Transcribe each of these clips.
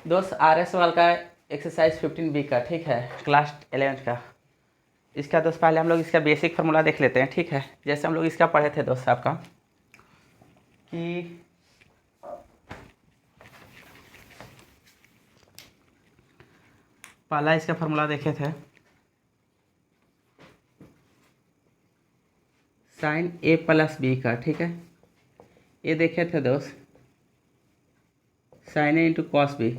दोस्त RS वाल का एक्सरसाइज 15B का, ठीक है, क्लास 11th का। इसका दोस्त पहले हम लोग इसका बेसिक फार्मूला देख लेते हैं, ठीक है। जैसे हम लोग इसका पढ़े थे दोस्त आपका कि पहला इसका फार्मूला देखे थे sin A + B का, ठीक है। ये देखे थे दोस्त sin A × cos B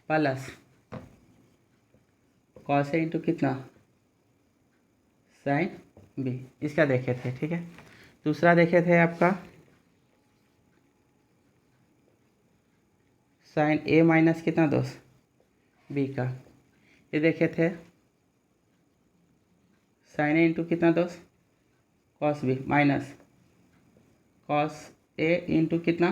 plus cos A × कितना sin B, इसका देखे थे, ठीक है। दूसरा देखे थे आपका sin A - कितना दोस्त B का। ये देखे थे sin A × कितना दोस्त cos B minus cos A × कितना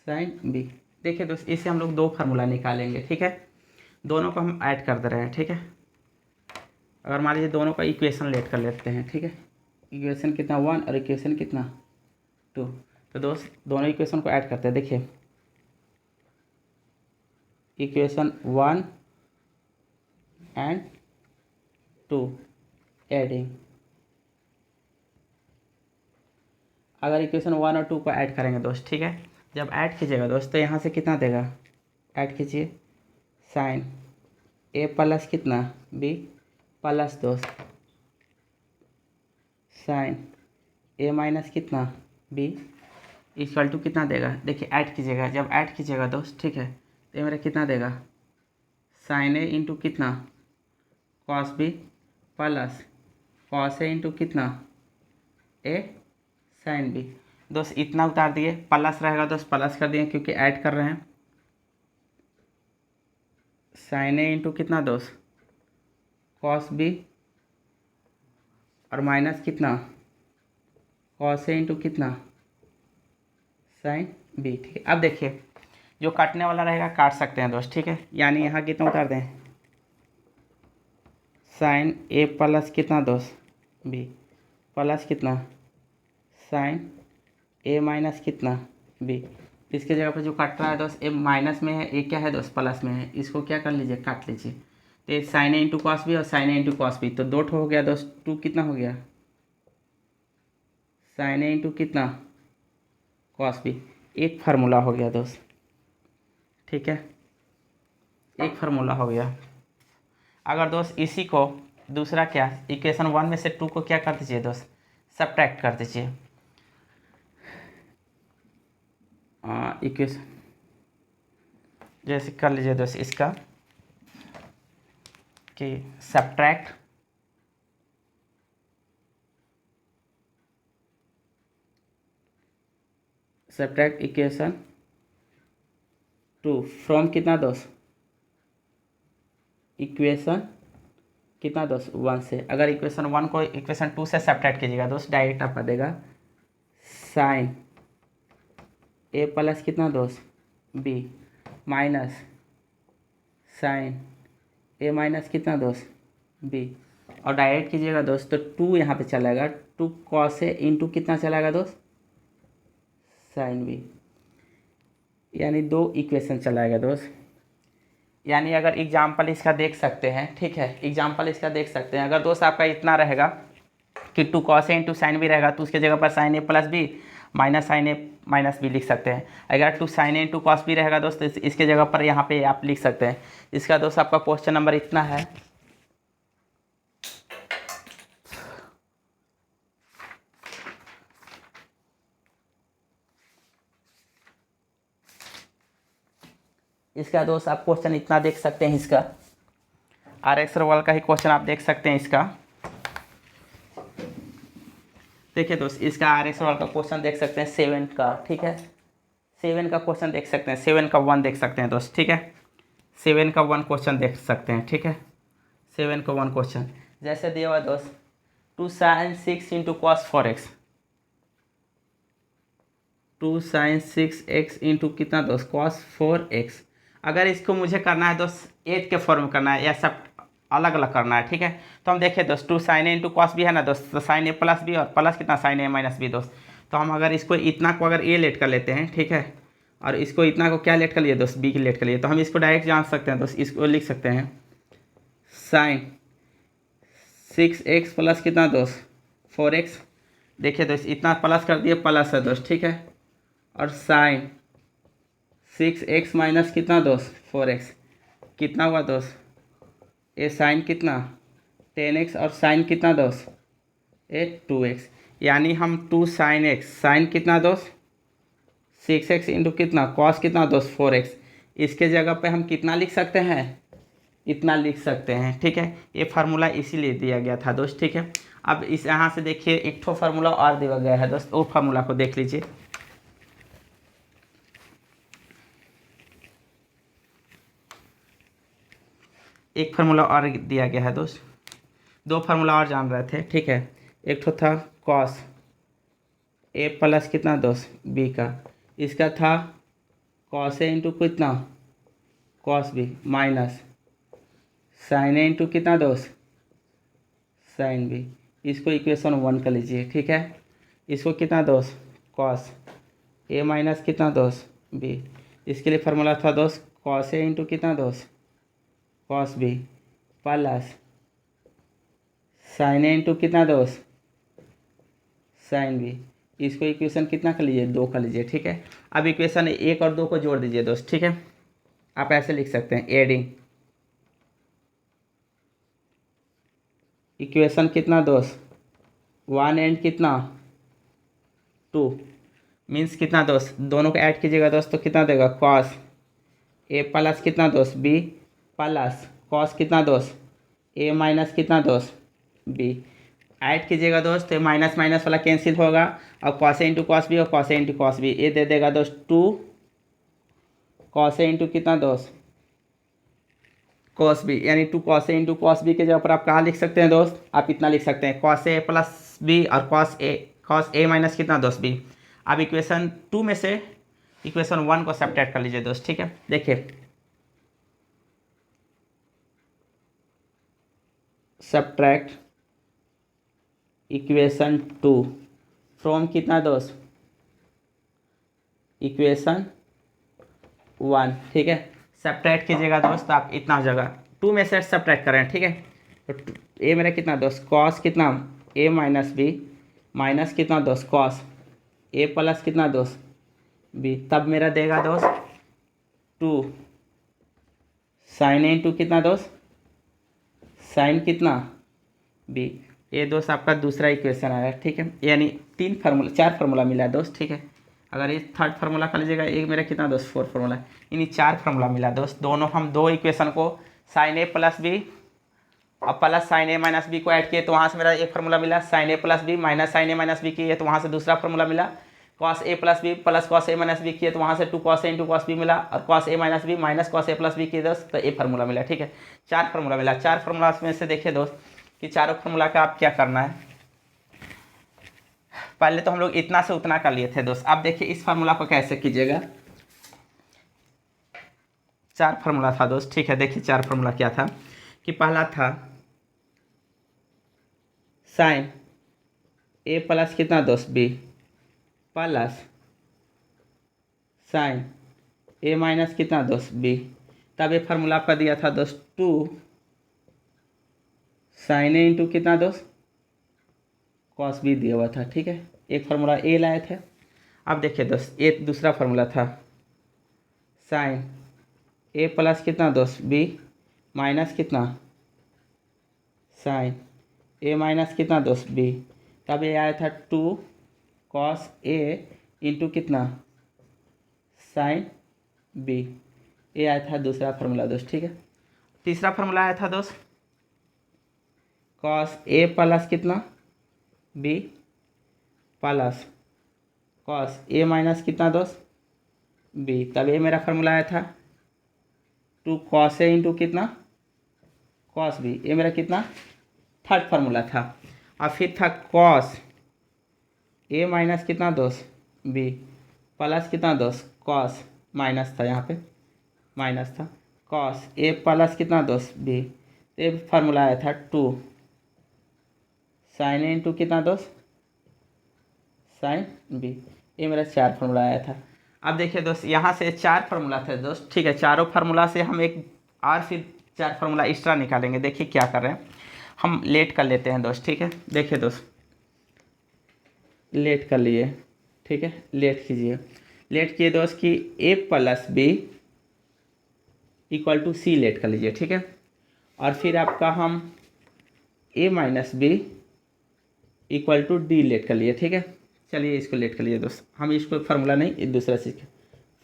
sin B। देखिए दोस्त, इससे हम लोग दो फार्मूला निकालेंगे, ठीक है। दोनों को हम ऐड कर दे रहे हैं, ठीक है। अगर मान लीजिए दोनों का इक्वेशन लेट कर लेते हैं, ठीक है। इक्वेशन कितना 1 और इक्वेशन कितना 2। तो दोस्त दोनों इक्वेशन को ऐड करते हैं। देखिए इक्वेशन 1 एंड 2 एडिंग। अगर इक्वेशन 1 और 2 को ऐड करेंगे दोस्त, ठीक है। जब ऐड कीजिएगा दोस्त तो यहाँ से कितना देगा, ऐड कीजिए sin A + कितना B प्लस दोस्त sin A - कितना B इक्वल टू कितना देगा। देखिए ऐड कीजिएगा, जब ऐड कीजिएगा दोस्त, ठीक है, तो ये मेरा कितना देगा sin A × कितना cos B plus cos A × कितना A sin B। दोस्त इतना उतार दिए, प्लस रहेगा दोस्त प्लस कर दिए क्योंकि ऐड कर रहे हैं। sin A × कितना दोस्त cos B और माइनस कितना cos A × कितना sin B, ठीक है। अब देखिए जो काटने वाला रहेगा काट सकते हैं दोस्त, ठीक है। यानी यहाँ कितना उतार दें sin A + कितना दोस्त B प्लस कितना sin A - कितना B। इसके जगह पर जो काट रहा है दोस्त A माइनस में है, A क्या है दोस्त प्लस में है। इसको क्या कर लीजिए, काट लीजिए। तो ये sin A × cos B और sin A × cos B, तो दो ठो हो गया दोस्त। 2 कितना हो गया sin A × कितना cos B। एक फार्मूला हो गया दोस्त, ठीक है, एक फार्मूला हो गया। अगर दोस्त इसी को दूसरा क्या इक्वेशन 1 में से 2 को क्या कर दीजिए दोस्त, सब्ट्रैक्ट कर दीजिए। इक्वेशन जैसे कर लीजिए दोस्त इसका कि सब्ट्रैक्ट इक्वेशन 2 फ्रॉम कितना दोस्त इक्वेशन कितना दोस्त 1 से। अगर इक्वेशन 1 को इक्वेशन 2 से सब्ट्रैक्ट कीजिएगा दोस्त, डायरेक्ट आपका देगा sin A + कितना दोस्त B माइनस sin A - कितना दोस्त B। और डायरेक्ट कीजिएगा दोस्त तो 2 यहाँ पे चलाएगा, 2 cos A × कितना चलाएगा दोस्त sin B। यानी दो इक्वेशन चलाएगा दोस्त। यानी अगर एग्जाम्पल इसका देख सकते हैं, ठीक है, एग्जाम्पल इसका देख सकते हैं। अगर दोस्त आपका इतना रहेगा कि 2 cos A × sin B रहेगा तो उसके जगह पर sin A + B minus sin A - B लिख सकते हैं। अगर 2 sin A × cos B रहेगा दोस्त इसके जगह पर यहाँ पे आप लिख सकते हैं। इसका दोस्त आपका क्वेश्चन नंबर इतना है। इसका दोस्त आप क्वेश्चन इतना देख सकते हैं। इसका RX वाला का ही क्वेश्चन आप देख सकते हैं। इसका देखिए दोस्त, इसका RX वाला का क्वेश्चन देख सकते हैं 7 का, ठीक है। 7 का क्वेश्चन देख सकते हैं, 7 का 1 देख सकते हैं दोस्त, ठीक है। 7 का 1 क्वेश्चन देख सकते हैं, ठीक है। 7 का 1 क्वेश्चन जैसे दिया हुआ दोस्त 2 sin 6 × cos 4x 2 sin 6x × कितना दोस्त cos 4x। अगर इसको मुझे करना है दोस्त 8 के फॉर्म में करना है या सब अलग अलग करना है, ठीक है। तो हम देखें दोस्त 2 sin A × cos B है ना दोस्त, तो sin A + B और प्लस कितना sin A - B दोस्त। तो हम अगर इसको इतना को अगर A लेट कर लेते हैं, ठीक है, और इसको इतना को क्या लेट कर लिए दोस्त, बी की लेट कर लिए, तो हम इसको डायरेक्ट जान सकते हैं दोस्त, इसको लिख सकते हैं साइन 6x प्लस कितना दोस्त 4x। देखिए दोस्त इतना प्लस कर दिए, प्लस है दोस्त, ठीक है। और साइन 6x माइनस कितना दोस्त 4x कितना हुआ दोस्त, ये साइन कितना 10x और साइन कितना दोस्त ये 2x, यानी हम 2 साइन x, साइन कितना दोस्त 6x इंटू कितना कॉस कितना दोस्त 4x, इसके जगह पे हम कितना लिख सकते हैं, इतना लिख सकते हैं, ठीक है। ये फार्मूला इसीलिए दिया गया था दोस्त, ठीक है। अब इस यहाँ से देखिए एक ठो फार्मूला और दिया गया है दोस्त, वो फार्मूला को देख लीजिए। एक फार्मूला और दिया गया है दोस्त, दो फार्मूला और जान रहे थे, ठीक है। एक ठो था कॉस ए प्लस कितना दोस्त बी का, इसका था कॉस ए इंटू कितना कॉस बी माइनस साइन ए इंटू कितना दोस्त साइन बी, इसको इक्वेशन 1 कर लीजिए, ठीक है। इसको कितना दोस्त कॉस ए माइनस कितना दोस्त बी, इसके लिए फार्मूला था दोस्त कॉस ए इंटू कितना दोस्त कॉस बी प्लस साइन ए इंटू कितना दोस्त साइन बी, इसको इक्वेशन कितना कर लीजिए 2 कर लीजिए, ठीक है। अब इक्वेशन 1 और 2 को जोड़ दीजिए दोस्त, ठीक है। आप ऐसे लिख सकते हैं एडिंग इक्वेशन कितना दोस्त 1 एंड कितना 2 मीन्स कितना दोस्त, दोनों को ऐड कीजिएगा दोस्त तो कितना देगा कॉस ए प्लस कितना दोस्त बी प्लस कॉस कितना दोस्त ए माइनस कितना दोस्त बी, ऐड कीजिएगा दोस्त तो माइनस माइनस वाला कैंसिल होगा और cos A into cos B और cos A into cos B, ये दे देगा दोस्त 2 कॉस ए इंटू कितना दोस्त कॉस बी, यानी 2 cos A into cos B के जगह पर आप कहाँ लिख सकते हैं दोस्त, आप इतना लिख सकते हैं कॉस ए प्लस बी और कॉस ए माइनस कितना दोस्त बी। अब इक्वेशन 2 में से इक्वेशन 1 को सब्ट्रैक्ट कर लीजिए दोस्त, ठीक है। देखिए सब्ट्रैक्ट इक्वेशन 2 फ्रॉम कितना दोस्त इक्वेशन 1, ठीक है। सब्ट्रैक्ट कीजिएगा दोस्त, आप इतना जगह 2 में से सब्ट्रैक्ट करें, ठीक है। तो ए मेरा कितना दोस्त कॉस कितना ए माइनस बी माइनस कितना दोस्त कॉस ए प्लस कितना दोस्त बी, तब मेरा देगा दोस्त 2 साइन ए इंटू कितना दोस्त साइन कितना बी, ये दोस्त आपका दूसरा इक्वेशन आया, ठीक है। यानी 4 फार्मूला मिला दोस्त, ठीक है। अगर ये थर्ड फार्मूला कर लीजिएगा, एक मेरा कितना दोस्त 4 फार्मूला, यानी 4 फार्मूला मिला दोस्त। दोनों हम 2 इक्वेशन को साइन ए प्लस बी और प्लस साइन ए माइनस बी को ऐड किए तो वहाँ से मेरा एक फार्मूला मिला, साइन ए प्लस बी माइनस साइन ए माइनस बी किए तो वहाँ से दूसरा फार्मूला मिला, cos A plus B plus cos A minus B किए तो वहाँ से 2 cos A into cos B मिला, और cos A minus B minus cos A plus B किए दोस्त तो ए फार्मूला मिला, ठीक है। 4 फार्मूला मिला। 4 फार्मूला में से देखिए दोस्त कि चारों फार्मूला का आप क्या करना है, पहले तो हम लोग इतना से उतना कर लिए थे दोस्त। अब देखिए इस फार्मूला को कैसे कीजिएगा, 4 फार्मूला था दोस्त, ठीक है। देखिए 4 फार्मूला क्या था कि पहला था साइन ए प्लस कितना दोस्त बी प्लस साइन ए माइनस कितना दोस्त बी, तब ये फार्मूला आपका दिया था दोस्त 2 साइन ए इंटू कितना दोस्त कॉस बी दिया हुआ था, ठीक है। एक फार्मूला ए लाए थे। अब देखिए दोस्त ये दूसरा फार्मूला था साइन ए प्लस कितना दोस्त बी माइनस कितना साइन ए माइनस कितना दोस्त बी, तब ये आया था 2 कॉस ए इंटू कितना साइन बी, ये आया था दूसरा फार्मूला दोस्त, ठीक है। तीसरा फार्मूला आया था दोस्त कॉस ए प्लस कितना B plus cos A minus कितना दोस्त बी, तब ये मेरा फार्मूला आया था 2 कॉस ए इंटू कितना कॉस बी, ये मेरा कितना थर्ड फार्मूला था। और फिर था कॉस ए माइनस कितना दोस्त बी प्लस कितना दोस्त कॉस माइनस था, यहाँ पे माइनस था कॉस ए प्लस कितना दोस्त बी, तो ये फार्मूला आया था 2 साइन ए इंटू कितना दोस्त साइन बी, ये मेरा 4 फार्मूला आया था। अब देखिए दोस्त, यहाँ से 4 फार्मूला थे दोस्त, ठीक है। चारों फार्मूला से हम एक और फिर 4 फार्मूला एक्स्ट्रा निकालेंगे। देखिए क्या कर रहे हैं, हम लेट कर लेते हैं दोस्त, ठीक है। देखिए दोस्त, लेट कर लिए, ठीक है। लेट कीजिए, लेट किए दोस्त कि a plus b equal to c let कर लीजिए, ठीक है। और फिर आपका हम a minus b equal to d let कर लिए, ठीक है। चलिए इसको लेट कर लीजिए दोस्त, हम इसको फार्मूला नहीं, एक दूसरा चीज़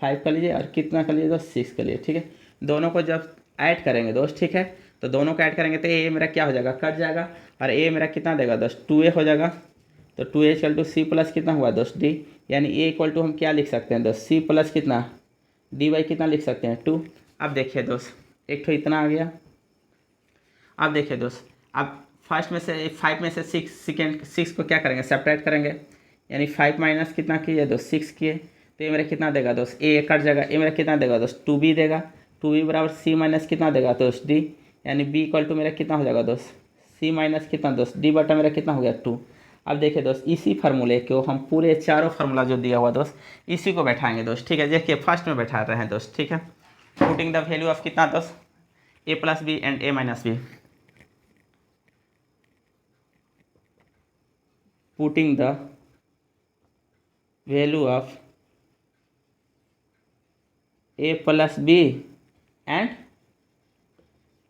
5 कर लीजिए और कितना कर लीजिए दोस्त, 6 कर लीजिए, ठीक है। दोनों को जब ऐड करेंगे दोस्त, ठीक है, तो दोनों को ऐड करेंगे तो ए मेरा क्या हो जाएगा, कट जाएगा। और ए मेरा कितना देगा दोस्त, 2a हो जाएगा। तो 2a equal to C plus कितना हुआ दोस्त, डी। यानी ए इक्वल टू हम क्या लिख सकते हैं दोस्त, सी प्लस कितना, डी बाई कितना लिख सकते हैं, 2। अब देखिए दोस्त, एक तो इतना आ गया। अब देखिए दोस्त, अब फर्स्ट में से 5 में से 6 को क्या करेंगे, सेपरेट करेंगे। यानी 5 माइनस कितना किए दोस्त, 6 किए। तो ये मेरा कितना देगा दोस्त, ए कट जाएगा, ए मेरा कितना देगा दोस्त, 2b देगा। 2b बराबर सी माइनस कितना देगा दोस्त, डी। यानी b इक्वल टू मेरा कितना हो जाएगा दोस्त, सी माइनस कितना दोस्त, डी बटा मेरा कितना हो गया, 2। अब देखिए दोस्त, इसी फार्मूले को हम पूरे चारों फार्मूला जो दिया हुआ दोस्त, इसी को बैठाएंगे दोस्त, ठीक है। देखिए फर्स्ट में बैठा रहे हैं दोस्त, ठीक है। पुटिंग द वैल्यू ऑफ कितना दोस्त, a plus b and a minus b. putting the value of a plus b and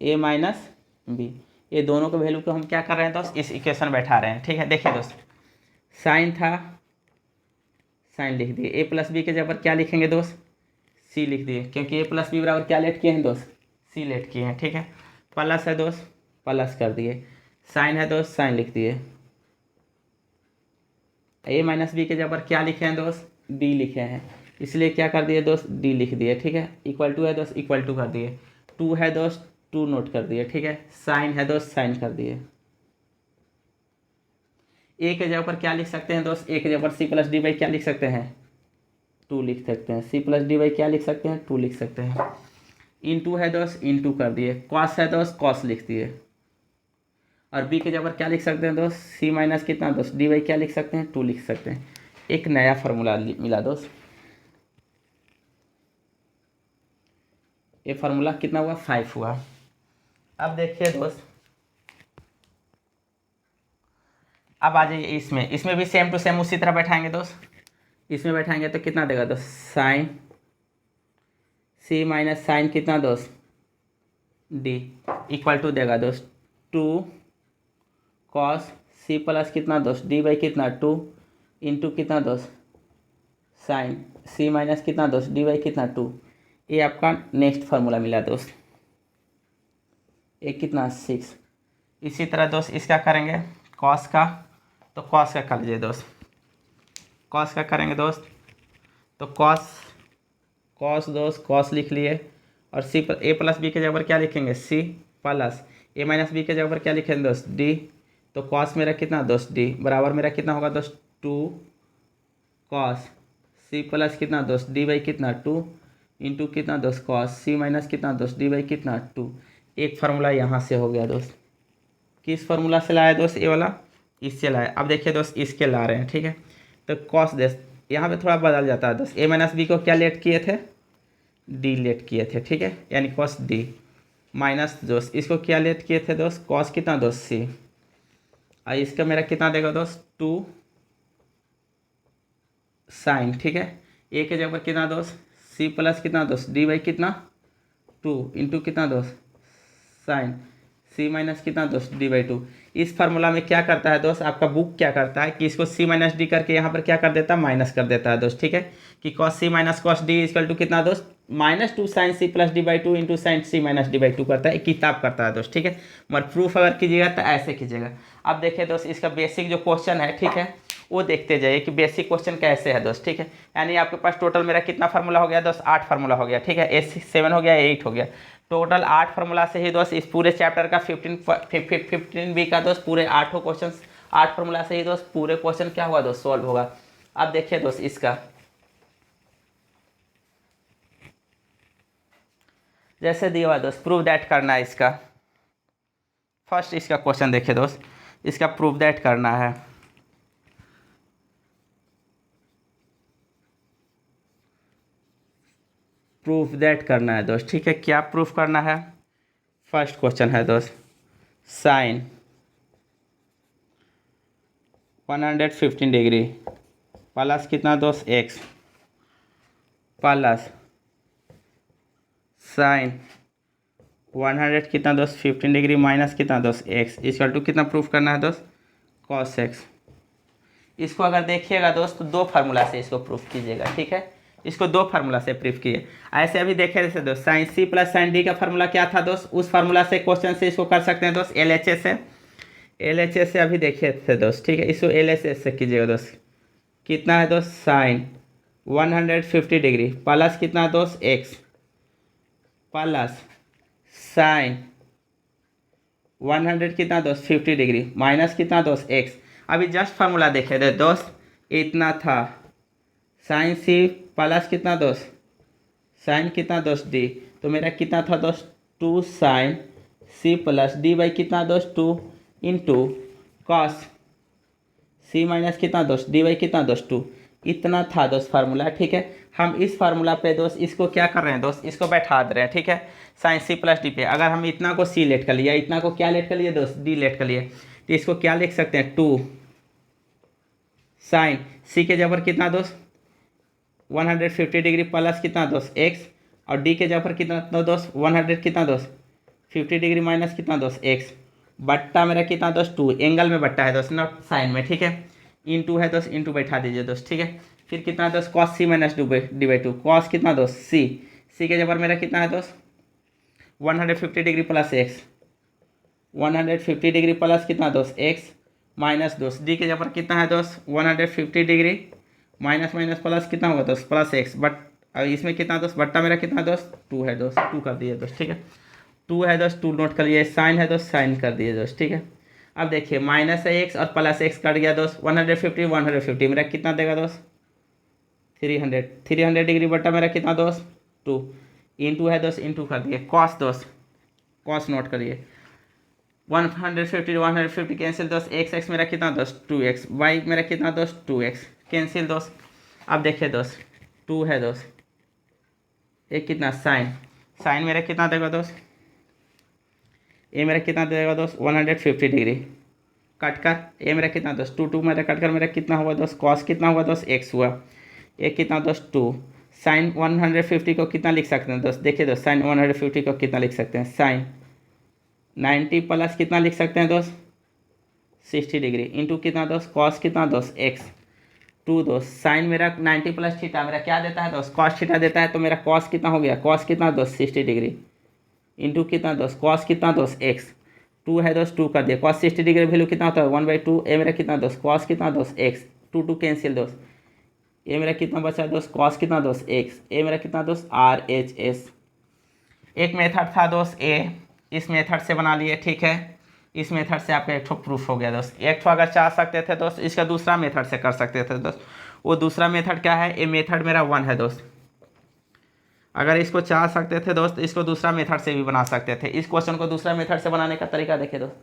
a minus b, ये दोनों के वैल्यू को हम क्या कर रहे हैं दोस्त, इस इक्वेशन में बैठा रहे हैं, ठीक है। देखिए दोस्त, साइन था, साइन लिख दिए। ए प्लस बी के जगह पर क्या लिखेंगे दोस्त, सी लिख दिए, क्योंकि ए प्लस बी बराबर क्या लेट किए हैं दोस्त, सी लेट किए हैं, ठीक है। प्लस है दोस्त, प्लस कर दिए। साइन है दोस्त, साइन लिख दिए। ए माइनस बी के जगह पर क्या लिखे हैं दोस्त, डी लिखे हैं, इसलिए क्या कर दिए दोस्त, डी लिख दिए, ठीक है। इक्वल टू है दोस्त, इक्वल टू कर दिए। 2 है दोस्त, 2 नोट कर दिए, ठीक है। साइन है दोस्त, साइन कर दिए। ए के जगह पर क्या लिख सकते हैं दोस्त, ए के जगह पर सी प्लस डी बाई क्या लिख सकते हैं, 2 लिख सकते हैं। सी प्लस डी बाई क्या लिख सकते हैं, 2 लिख सकते हैं। इन टू है दोस्त, इन टू कर दिए। कॉस है दोस्त, कॉस लिख दिए। और बी के जगह पर क्या लिख सकते हैं दोस्त, सी माइनस कितना दोस्त, डी बाई क्या लिख सकते हैं, 2 लिख सकते हैं। एक नया फार्मूला मिला दोस्त, ये फार्मूला कितना हुआ, 5 हुआ। अब देखिए दोस्त, अब आ जाइए इसमें, इसमें भी सेम टू सेम उसी तरह बैठाएंगे दोस्त। इसमें बैठाएंगे तो कितना देगा दोस्त, साइन सी माइनस साइन कितना दोस्त, डी इक्वल टू देगा दोस्त 2 कॉस सी प्लस कितना दोस्त, डी बाई कितना 2 इंटू कितना दोस्त, साइन सी माइनस कितना दोस्त, डी बाई कितना 2। ये आपका नेक्स्ट फार्मूला मिला दोस्त, एक कितना 6। इसी तरह दोस्त इसका करेंगे कॉस का, तो कॉस का कर लीजिए दोस्त। कॉस का करेंगे दोस्त, तो कॉस कॉस दोस्त, कॉस लिख लिए। और सी पर ए प्लस बी के जगह पर क्या लिखेंगे, सी प्लस ए माइनस बी के जगह पर क्या लिखेंगे दोस्त, डी। तो कॉस मेरा कितना दोस्त, डी बराबर मेरा कितना होगा दोस्त, 2 कॉस सी प्लस कितना दोस्त, डी बाई कितना 2 इंटू कितना दोस्त, कॉस सी माइनस कितना दोस्त, डी बाई कितना 2। एक फार्मूला यहाँ से हो गया दोस्त। किस फार्मूला से लाया दोस्त, ये वाला, इससे लाया। अब देखिए दोस्त, इसके ला रहे हैं, ठीक है। तो कॉस दोस्त यहाँ पे थोड़ा बदल जाता है दोस्त, ए माइनस बी को क्या लेट किए थे, डी लेट किए थे, ठीक है। यानी कॉस डी माइनस दोस्त इसको क्या लेट किए थे दोस्त, कॉस कितना दोस्त, सी। और इसका मेरा कितना देगा दोस्त, 2 साइन, ठीक है। ए के जगह पर कितना दोस्त, सी प्लस कितना दोस्त, डी बाई कितना 2 इंटू कितना दोस्त, साइन सी माइनस कितना दोस्त, डी बाई 2। इस फार्मूला में क्या करता है दोस्त, आपका बुक क्या करता है कि इसको सी माइनस डी करके यहाँ पर क्या कर देता है, माइनस कर देता है दोस्त, ठीक है। कि cos C minus cos D equal to कितना दोस्त, -2 sine C plus D by 2 into sine C minus D by 2 करता है, एक किताब करता है दोस्त, ठीक है। मगर प्रूफ अगर कीजिएगा तो ऐसे कीजिएगा। अब देखिए दोस्त, इसका बेसिक जो क्वेश्चन है, ठीक है, वो देखते जाइए कि बेसिक क्वेश्चन कैसे है दोस्त, ठीक है। यानी आपके पास टोटल मेरा कितना फार्मूला हो गया दोस्त, 8 फार्मूला हो गया, ठीक है। ए 7 हो गया, 8 हो गया, टोटल 8 फार्मूला से ही दोस्त इस पूरे चैप्टर का 15 बी का दोस्त पूरे 8 क्वेश्चन, 8 फार्मूला से ही दोस्त पूरे क्वेश्चन क्या होगा दोस्त, सॉल्व होगा। अब देखिए दोस्त, इसका जैसे दिया हुआ दोस्त, प्रूव दैट करना है इसका। फर्स्ट इसका क्वेश्चन देखिए दोस्त, इसका प्रूव दैट करना है। प्रूफ दैट करना है दोस्त, ठीक है। क्या प्रूफ करना है? फर्स्ट क्वेश्चन है दोस्त, साइन 115 डिग्री प्लस कितना दोस्त एक्स प्लस साइन 100 कितना दोस्त 15 डिग्री माइनस कितना दोस्त एक्स इक्वल टू कितना प्रूफ करना है दोस्त? Cos x. इसको अगर देखिएगा दोस्त तो दो फार्मूला से इसको प्रूफ कीजिएगा, ठीक है। इसको दो फार्मूला से प्रूफ किए। ऐसे अभी देखे जैसे दोस्त sine C plus sine D का फार्मूला क्या था दोस्त? उस फार्मूला से क्वेश्चन से इसको कर सकते हैं दोस्त, LHS से। LHS से अभी देखे थे दोस्त, ठीक है। इसको LHS से कीजिएगा दोस्त। कितना है दोस्त? साइन 150 डिग्री प्लस कितना दोस्त एक्स प्लस साइन 100 कितना दोस्त 50 डिग्री माइनस कितना दोस्त एक्स। अभी जस्ट फार्मूला देखे थे दोस्त, इतना था साइन सी प्लस कितना दोस्त साइन कितना दोस्त डी, तो मेरा कितना था दोस्त 2 sine C plus D by कितना दोस्त 2 इंटू कॉस सी माइनस कितना दोस्त डी बाई कितना दोस्त 2। इतना था दोस्त फार्मूला, ठीक है। हम इस फार्मूला पे दोस्त इसको क्या कर रहे हैं दोस्त, इसको बैठा दे रहे हैं, ठीक है। साइन सी प्लस डी पे अगर हम इतना को सी लेट कर लिया, इतना को क्या लेट कर लिए दोस्त? डी लेट कर लिए, तो इसको क्या लिख सकते हैं? 2 साइन सी के जबर कितना दोस्त 150 डिग्री प्लस कितना दोस्त एक्स, और डी के जबर कितना दोस्त 100 कितना दोस्त 50 डिग्री माइनस कितना दोस्त एक्स, बट्टा मेरा कितना दोस्त 2, एंगल में बट्टा है दोस्त, नॉट साइन में, ठीक है। इंटू है दोस्त, इंटू बैठा दीजिए दोस्त, ठीक है। फिर कितना दोस्त cos C minus D by 2, cos कितना दोस्त सी के जबर मेरा कितना है दोस्त 150 degree plus x 150 degree plus कितना दोस्त एक्स माइनस दोस्त डी के जबर कितना है दोस्त 150 डिग्री माइनस माइनस प्लस कितना होगा दोस्त प्लस एक्स, बट अब इसमें कितना दोस्त बट्टा मेरा कितना दोस्त 2 है दोस्त, 2 कर दिए दोस्त, ठीक है। 2 है दोस्त 2 नोट कर लिए, साइन है दोस्त साइन कर दिए दोस्त, ठीक है। अब देखिए माइनस है एक्स और प्लस एक्स कट गया दोस्त 150 मेरा कितना देगा दोस्त 300 डिग्री बट्टा मेरा कितना दोस्त 2 इंटू है दोस्त इंटू कर दिए कॉस दोस्त कॉस नोट करिए 150 कैंसिल दोस्त एक्स मेरा कितना दोस्त 2x वाई मेरा कितना दोस्त 2x कैंसिल दोस्त। अब देखिए दोस्त 2 है दोस्त एक कितना साइन मेरा कितना देगा दोस्त ए मेरा कितना देगा दोस्त 150 डिग्री कट कर ए मेरा कितना दोस्त 2 मेरा कट कर मेरा कितना हुआ दोस्त कॉस कितना हुआ दोस्त x हुआ ए कितना दोस्त 2 साइन 150 को कितना लिख सकते हैं दोस्त देखिए दोस्त साइन 150 को कितना लिख सकते हैं साइन 90 प्लस कितना लिख सकते हैं दोस्त 60 डिग्री इंटू कितना दोस्त कॉस कितना दोस्त x 2 दोस्त साइन मेरा 90 प्लस थीटा मेरा क्या देता है दोस्त कॉस थीटा देता है, तो मेरा कॉस कितना हो गया कॉस कितना दोस्त 60 डिग्री इंटू कितना दोस्त कॉस कितना दोस्त x 2 है दोस्त 2 कर दिया कॉस 60 डिग्री वैल्यू कितना होता है 1/2 ए मेरा कितना दोस्त कॉस कितना दोस्त x 2 कैंसिल दोस्त ए मेरा कितना बचा दोस्त कॉस कितना दोस्त x ए मेरा कितना दोस्त RHS। एक मेथड था दोस्त ए, इस मेथड से बना लिए, ठीक है। इस मेथड से आपका एक ठो प्रूफ हो गया दोस्त। एक ठो अगर चाह सकते थे दोस्त इसका दूसरा मेथड से कर सकते थे दोस्त। वो दूसरा मेथड क्या है, ये मेथड मेरा 1 है दोस्त। अगर इसको चाह सकते थे दोस्त इसको दूसरा मेथड से भी बना सकते थे। इस क्वेश्चन को दूसरा मेथड से बनाने का तरीका देखिए दोस्त।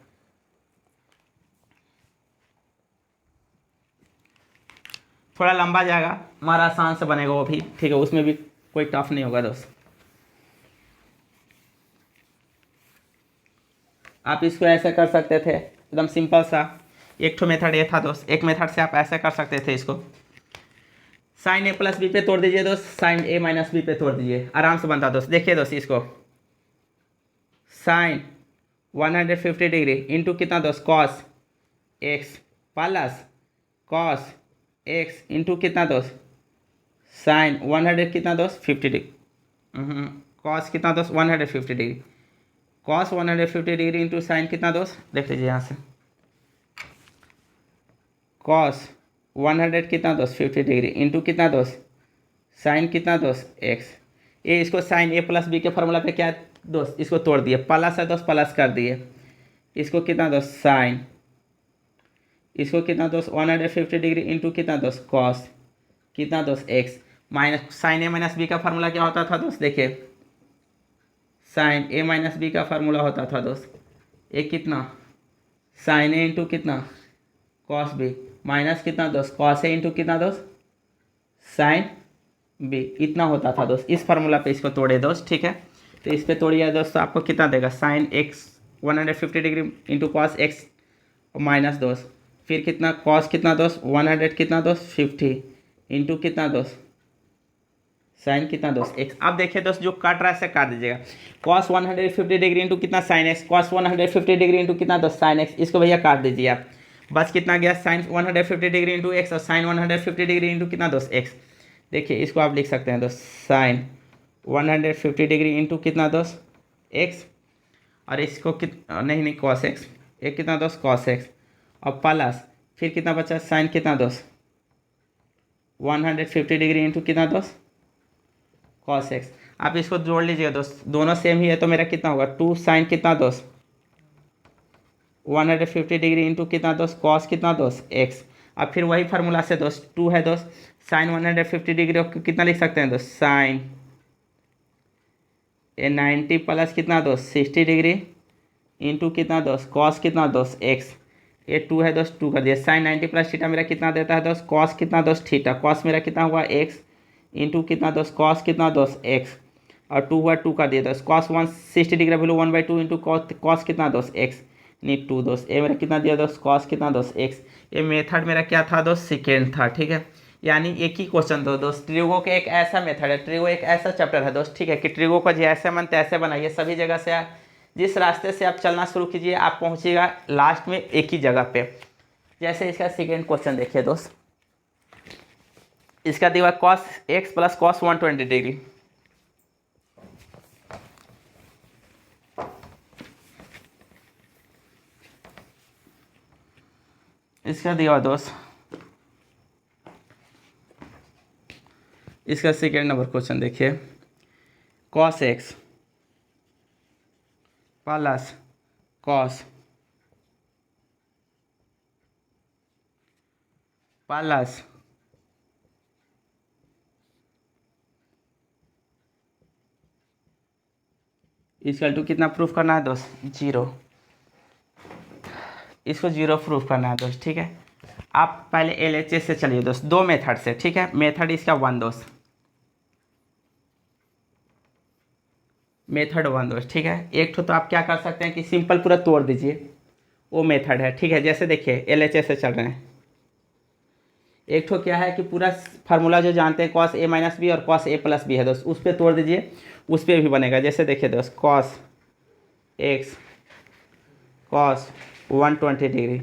थोड़ा लंबा जाएगा हमारा आसान से बनेगा वो भी, ठीक है। उसमें भी कोई टफ नहीं होगा दोस्त। आप इसको ऐसे कर सकते थे एकदम सिंपल सा। एक ठो मेथड ये था दोस्त, एक मेथड से आप ऐसे कर सकते थे इसको साइन ए प्लस बी पे तोड़ दीजिए दोस्त, साइन ए माइनस बी पे तोड़ दीजिए, आराम से बनता दोस्त। देखिए दोस्त इसको साइन 150 डिग्री इंटू कितना दोस्त cos x plus cos x into कितना दोस्त साइन 100 कितना दोस्त 50 डिग्री कॉस कितना दोस्त 150 degree cos 150 degree into sine कितना दोस्त देख लीजिए यहाँ से कॉस 100 कितना दोस्त 50 डिग्री इंटू कितना दोस्त साइन कितना दोस्त एक्स। ये इसको साइन ए प्लस बी के फॉर्मूला पे क्या दोस्त इसको तोड़ दिए, प्लस है दोस्त प्लस कर दिए। इसको कितना दोस्त साइन इसको कितना दोस्त 150 डिग्री इंटू कितना दोस्त कॉस कितना दोस्त एक्स माइनस साइन ए माइनस बी का फार्मूला क्या होता था दोस्त देखिए साइन ए माइनस बी का फार्मूला होता था दोस्त एक कितना साइन ए इंटू कितना कॉस बी माइनस कितना दोस्त कॉस ए इंटू कितना दोस्त साइन बी, इतना होता था दोस्त। इस फार्मूला पे इसको तोड़े दोस्त, ठीक है। तो इस पे तोड़िए दोस्त, तो आपको कितना देगा, sine x 150 degree into cos x minus दोस्त, फिर कितना कॉस कितना दोस्त 100 कितना दोस्त 50 इंटू कितना दोस्त साइन कितना दोस्त एक्स। अब देखिए दोस्त, जो काट रहा है से काट दीजिएगा। कॉस 150 डिग्री इंटू कितना sine x, cos 150 degree into कितना दोस्त साइन एक्स, इसको भैया काट दीजिए आप। बस कितना गया, साइन 150 डिग्री इंटू एक्स और साइन 150 डिग्री इंटू कितना दोस्त एक्स। देखिए इसको आप लिख सकते हैं दोस्त, साइन 150 डिग्री इंटू कितना दोस्त एक्स, और इसको नहीं कॉस एक्स, एक कितना दोस्त कॉस एक्स, और प्लस फिर कितना बचा साइन कितना दोस्त 150 डिग्री इंटू कितना दोस्त कॉस एक्स। आप इसको जोड़ लीजिएगा दोस्त, दोनों सेम ही है, तो मेरा कितना होगा 2 साइन कितना दोस्त 150 डिग्री इंटू कितना दोस्त कॉस कितना दोस्त एक्स। अब फिर वही फार्मूला से दोस्त 2 है दोस्त, साइन 150 डिग्री को कितना लिख सकते हैं दोस्त, साइन ए 90 प्लस कितना दोस्त 60 डिग्री इंटू कितना दोस्त कॉस कितना दोस्त एक्स। ये 2 है दोस्त, 2 कर दिया। साइन 90 प्लस थीटा मेरा कितना देता है दोस्त, कॉस कितना दोस्त थीटा, कॉस मेरा कितना हुआ एक्स इंटू कितना दोस्त कॉस कितना दोस्त एक्स, और 2 हुआ 2 का दिया दोस्त, cos 160 degree value 1/2 into cos कितना दोस्त एक्स नहीं 2 दोस्त। ये मेरा कितना दिया दोस्त कॉस कितना दोस्त एक्स। ये मेथड मेरा क्या था दोस्त, सेकेंड था, ठीक है। यानी एक ही क्वेश्चन दो दोस्त, ट्रिगो के एक ऐसा मेथड है, ट्रिगो एक ऐसा चैप्टर है दोस्त, ठीक है, कि ट्रिगो को जैसे मन तैसे बनाइए, सभी जगह से जिस रास्ते से आप चलना शुरू कीजिए आप पहुंचिएगा लास्ट में एक ही जगह पे। जैसे इसका सेकेंड क्वेश्चन देखिए दोस्त, इसका दिया cos x plus cos 120 degree. इसका दिया दोस्त, इसका सेकेंड नंबर क्वेश्चन देखिए, cos x plus cos plus equal to कितना प्रूफ करना है दोस्त, 0। इसको 0 प्रूफ करना है दोस्त, ठीक है। आप पहले LHS से चलिए दोस्त, दो मेथड से, ठीक है। मेथड इसका 1 दोस्त, मेथड 1 दोस्त, ठीक है। एक तो आप क्या कर सकते हैं कि सिंपल पूरा तोड़ दीजिए, वो मेथड है, ठीक है। जैसे देखिए LHS से चल रहे हैं, एक तो क्या है कि पूरा फार्मूला जो जानते हैं कॉस ए माइनस बी और कॉस ए प्लस बी है दोस्त, उस पर तोड़ दीजिए, उस पर भी बनेगा। जैसे देखिए दोस्त, cos x cos 120 degree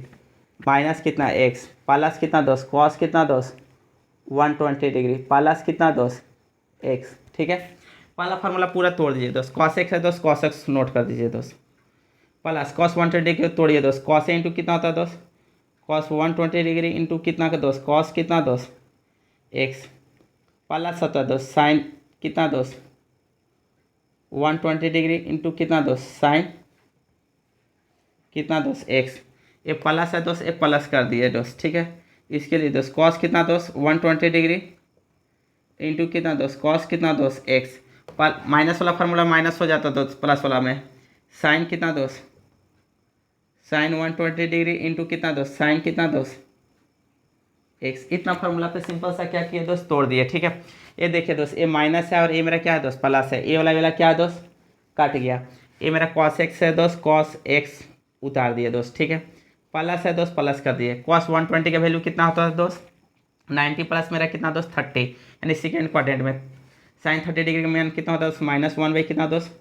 minus कितना एक्स प्लस कितना दोस्त कॉस कितना दोस्त 120 डिग्री प्लस कितना दोस्त एक्स, ठीक है। पहला फार्मूला पूरा तोड़ दीजिए दोस्त, कॉस एक्स है दोस्त, कॉस एक्स नोट कर दीजिए दोस्त, प्लस कॉस 120 डिग्री तोड़िए दोस्त, कॉस इंटू कितना होता है दोस्त कॉस 120 डिग्री इंटू कितना का दोस्त कॉस कितना दोस्त एक्स, प्लस होता है दोस्त साइन कितना दोस्त 120 डिग्री इंटू कितना दोस्त साइन कितना दोस्त एक्स। ये प्लस है दोस्त, ये प्लस कर दिए दोस्त, ठीक है। इसके लिए दोस्त कॉस कितना दोस्त 120 डिग्री इंटू कितना दोस्त कॉस कितना दोस्त एक्स, माइनस वाला फार्मूला माइनस हो जाता दोस्त प्लस वाला में, साइन कितना दोस्त साइन 120 डिग्री इंटू कितना दोस्त साइन कितना दोस्त एक्स। इतना फार्मूला पे सिंपल सा क्या किया दोस्त, तोड़ दिए, ठीक है। ये देखिए दोस्त, ये माइनस है और ये मेरा क्या है दोस्त प्लस है, ये वाला क्या है दोस्त कट गया। ये मेरा कॉस एक्स है दोस्त, कॉस एक्स उतार दिए दोस्त, ठीक है। प्लस है दोस्त, प्लस कर दिए। कॉस 120 का वैल्यू कितना होता है दोस्त 90 प्लस मेरा कितना दोस्त 30, यानी सेकेंड क्वाड्रेंट में साइन 30 डिग्री का मान कितना होता है दोस्त -1 कितना दोस्त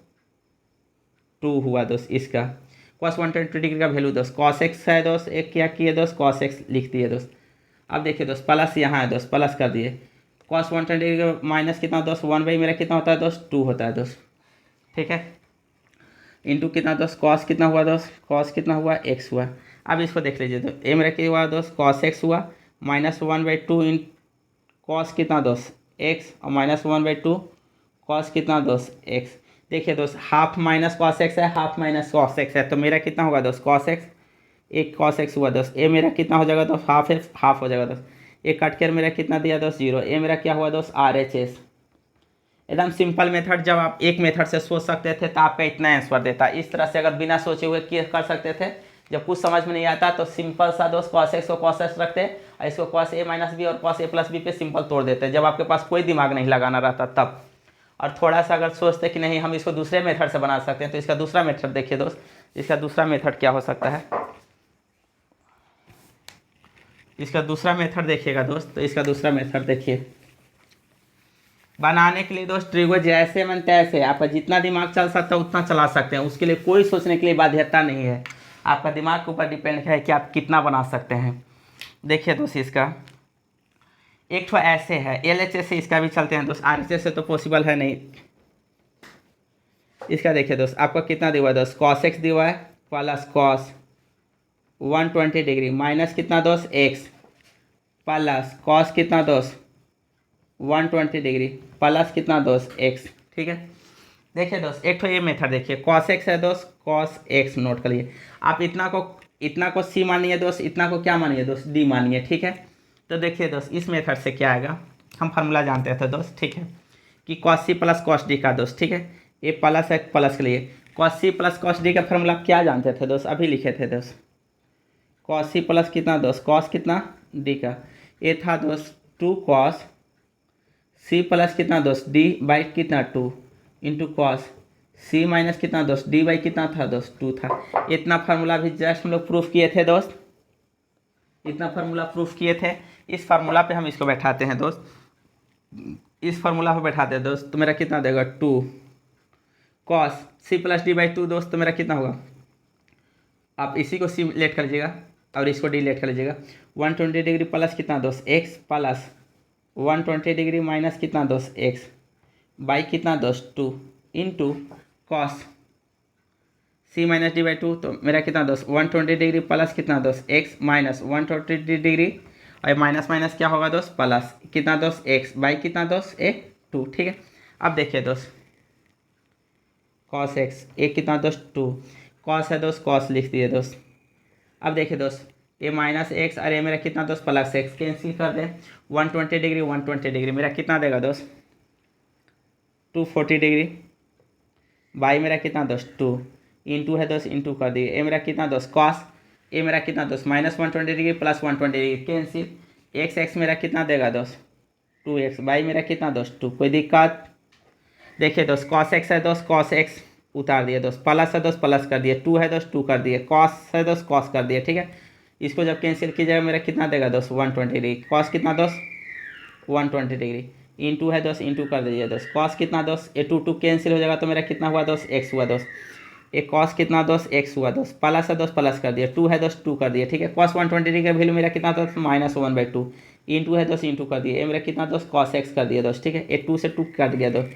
2 हुआ दोस्त इसका। कॉस 120 डिग्री का वैल्यू दोस्त कॉस एक्स है दोस्त, एक क्या किए दोस्त कॉस एक्स लिख दिए दोस्त। अब देखिए दोस्त प्लस यहाँ है दोस्त, प्लस कर दिए। कॉस 120 डिग्री का माइनस कितना दोस्त 1 मेरा कितना होता है दोस्त 2 होता है दोस्त, ठीक है। इंटू कितना दोस्त कॉस कितना हुआ दोस्त कॉस कितना हुआ एक्स हुआ। अब इसको देख लीजिए तो ए मेरा क्या हुआ दोस्त कॉस एक्स हुआ -1/2 इन कॉस कितना दोस्त एक्स और -1/2 कॉस कितना दोस्त एक्स। देखिए दोस्त हाफ माइनस कॉस एक्स है, हाफ माइनस कॉस एक्स है, तो मेरा कितना होगा दोस्त कॉस एक्स, एक कॉस एक्स हुआ दोस्त। ए मेरा कितना हो जाएगा दोस्त हाफ एक्स हाफ हो जाएगा दोस्त। एक कट कर मेरा कितना दिया दोस्त 0। ए मेरा क्या हुआ दोस्त RHS। एकदम सिंपल मेथड, जब आप एक मेथड से सोच सकते थे तो आपका इतना आंसर देता। इस तरह से अगर बिना सोचे हुए कर सकते थे जब कुछ समझ में नहीं आता तो सिंपल सा दोस्त कॉस एक्स को कॉस एक्स रखते हैं और इसको कॉस ए माइनस बी और कॉस ए प्लस बी पे सिंपल तोड़ देते हैं, जब आपके पास कोई दिमाग नहीं लगाना रहता तब। और थोड़ा सा अगर सोचते कि नहीं हम इसको दूसरे मेथड से बना सकते हैं, तो इसका दूसरा मेथड देखिए दोस्त, इसका दूसरा मेथड क्या हो सकता है, इसका दूसरा मेथड देखिएगा दोस्त। तो इसका दूसरा मेथड देखिए, बनाने के लिए दोस्त ट्रिगो जैसे मन तैसे आपका जितना दिमाग चल सकता है उतना चला सकते हैं, उसके लिए कोई सोचने के लिए बाध्यता नहीं है, आपका दिमाग के ऊपर डिपेंड है कि आप कितना बना सकते हैं। देखिए दोस्त, इसका एक तो ऐसे है, LHS से इसका भी चलते हैं दोस्त, RHS से तो पॉसिबल है नहीं। इसका देखिए दोस्त, आपका कितना दिया हुआ है दोस्त, cos x दिया हुआ है प्लस cos 120 डिग्री माइनस कितना दोस्त x प्लस cos कितना दोस्त 120 डिग्री प्लस कितना दोस्त x, ठीक है। देखिए दोस्त, एक तो ये मेथड देखिए, cos x है दोस्त, cos x नोट कर लिए। आप इतना को c मानिए दोस्त, इतना को क्या मानिए दोस्त, d मानिए, ठीक है। तो देखिए दोस्त, इस मेथड से क्या आएगा, हम फार्मूला जानते थे दोस्त, ठीक है, कि cos c plus cos d का दोस्त, ठीक है, ये प्लस है प्लस के लिए cos c plus cos d का फार्मूला क्या जानते थे दोस्त, अभी लिखे थे दोस्त, cos c प्लस कितना दोस्त, cos कितना d का, ये था दोस्त 2 cos c प्लस कितना दोस्त d बाई कितना 2 इंटू कॉस c माइनस कितना दोस्त d बाई कितना था दोस्त 2 था। इतना फार्मूला भी जस्ट हम लोग प्रूफ किए थे दोस्त, इतना फार्मूला प्रूफ किए थे। इस फार्मूला पे हम इसको बैठाते हैं दोस्त, इस फार्मूला पे बैठाते हैं दोस्त, तो मेरा कितना देगा 2 cos c plus D by 2 दोस्त, तो मेरा कितना होगा, आप इसी को c लेट कर लीजिएगा और इसको d लेट कर लीजिएगा, 120 डिग्री प्लस कितना दोस्त x प्लस 120 डिग्री माइनस कितना दोस्त x बाई कितना दोस्त 2 into cos c minus D by 2, तो मेरा कितना दोस्त 120 डिग्री प्लस कितना दोस्त x माइनस 120 डिग्री और माइनस माइनस क्या होगा दोस्त प्लस कितना दोस्त x बाई कितना दोस्त 2, ठीक है। अब देखिए दोस्त cos x एक कितना दोस्त 2 cos है दोस्त, cos लिख दिए दोस्त। अब देखिए दोस्त, ये माइनस एक्स और ये मेरा कितना दोस्त प्लस एक्स, कैंसिल कर दें, 120 डिग्री 120 डिग्री मेरा कितना देगा दोस्त 240 डिग्री बाई मेरा कितना दोस्त 2 इंटू है दोस्त, इंटू कर दिए, ये मेरा कितना दोस्त कॉस, ये मेरा कितना दोस्त minus 120 degree plus 120 degree cancel, x x मेरा कितना देगा दोस्त 2x बाई मेरा कितना दोस्त 2, कोई दिक्कत। देखिए दोस्त कॉस एक्स है दोस्त, कॉस एक्स उतार दिए दोस्त, प्लस है दोस्त प्लस कर दिए, 2 है दोस्त 2 कर दिए, कॉस है दोस्त कॉस कर दिए, ठीक है। इसको जब कैंसिल कीजिएगा मेरा कितना देगा दोस्त 120 डिग्री, कॉस कितना दोस्त 120 डिग्री इंटू है दोस्त, इंटू कर दीजिए दोस्त, कॉस कितना दोस्त, ये 2 केंसिल हो जाएगा तो मेरा कितना हुआ दोस्त x हुआ दोस्त, एक कॉस कितना दोस्त x हुआ दोस्त, प्लस है दोस्त प्लस कर दिया, 2 है दोस्त 2 कर दिए, ठीक है। कॉस 120 डिग्री का वैल्यू मेरा कितना दोस्त -1/2 इंटू है दोस्त, इंटू कर दिए, ये मेरा कितना दोस्त cos x कर दिया दोस्त, ठीक है। ये 2 से 2 काट गया दोस्त,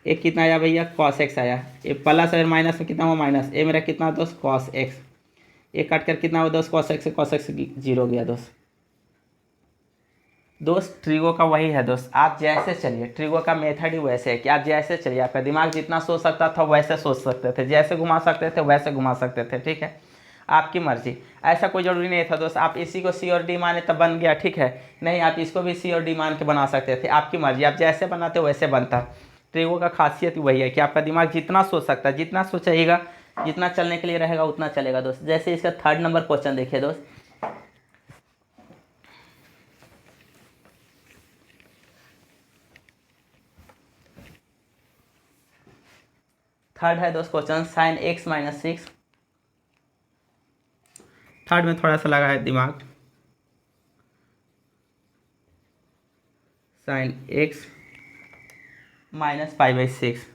एक कितना आया भैया cos x आया, ये प्लस और माइनस में कितना हुआ माइनस, ये मेरा कितना दोस्त cos x, एक काट कर कितना हुआ दोस्त cos x 0 गया दोस्त। दोस्त ट्रिगो का वही है दोस्त, आप जैसे चलिए, ट्रिगो का मेथड ही वैसे है कि आप जैसे चलिए, आपका दिमाग जितना सोच सकता था वैसे सोच सकते थे, जैसे घुमा सकते थे वैसे घुमा सकते थे, ठीक है, आपकी मर्जी। ऐसा कोई ज़रूरी नहीं था दोस्त आप इसी को सी और डी माने तब बन गया, ठीक है, नहीं, आप इसको भी सी और डी मान के बना सकते थे, आपकी मर्जी, आप जैसे बनाते वैसे बनता। ट्रिगो का खासियत वही है कि आपका दिमाग जितना सोच सकता है, जितना सोचेगा, जितना चलने के लिए रहेगा उतना चलेगा दोस्त। जैसे इसका 3rd नंबर क्वेश्चन देखिए दोस्त, थर्ड है दोस्त क्वेश्चन sin x - 6, थर्ड में थोड़ा सा लगा है दिमाग, sin x - π/6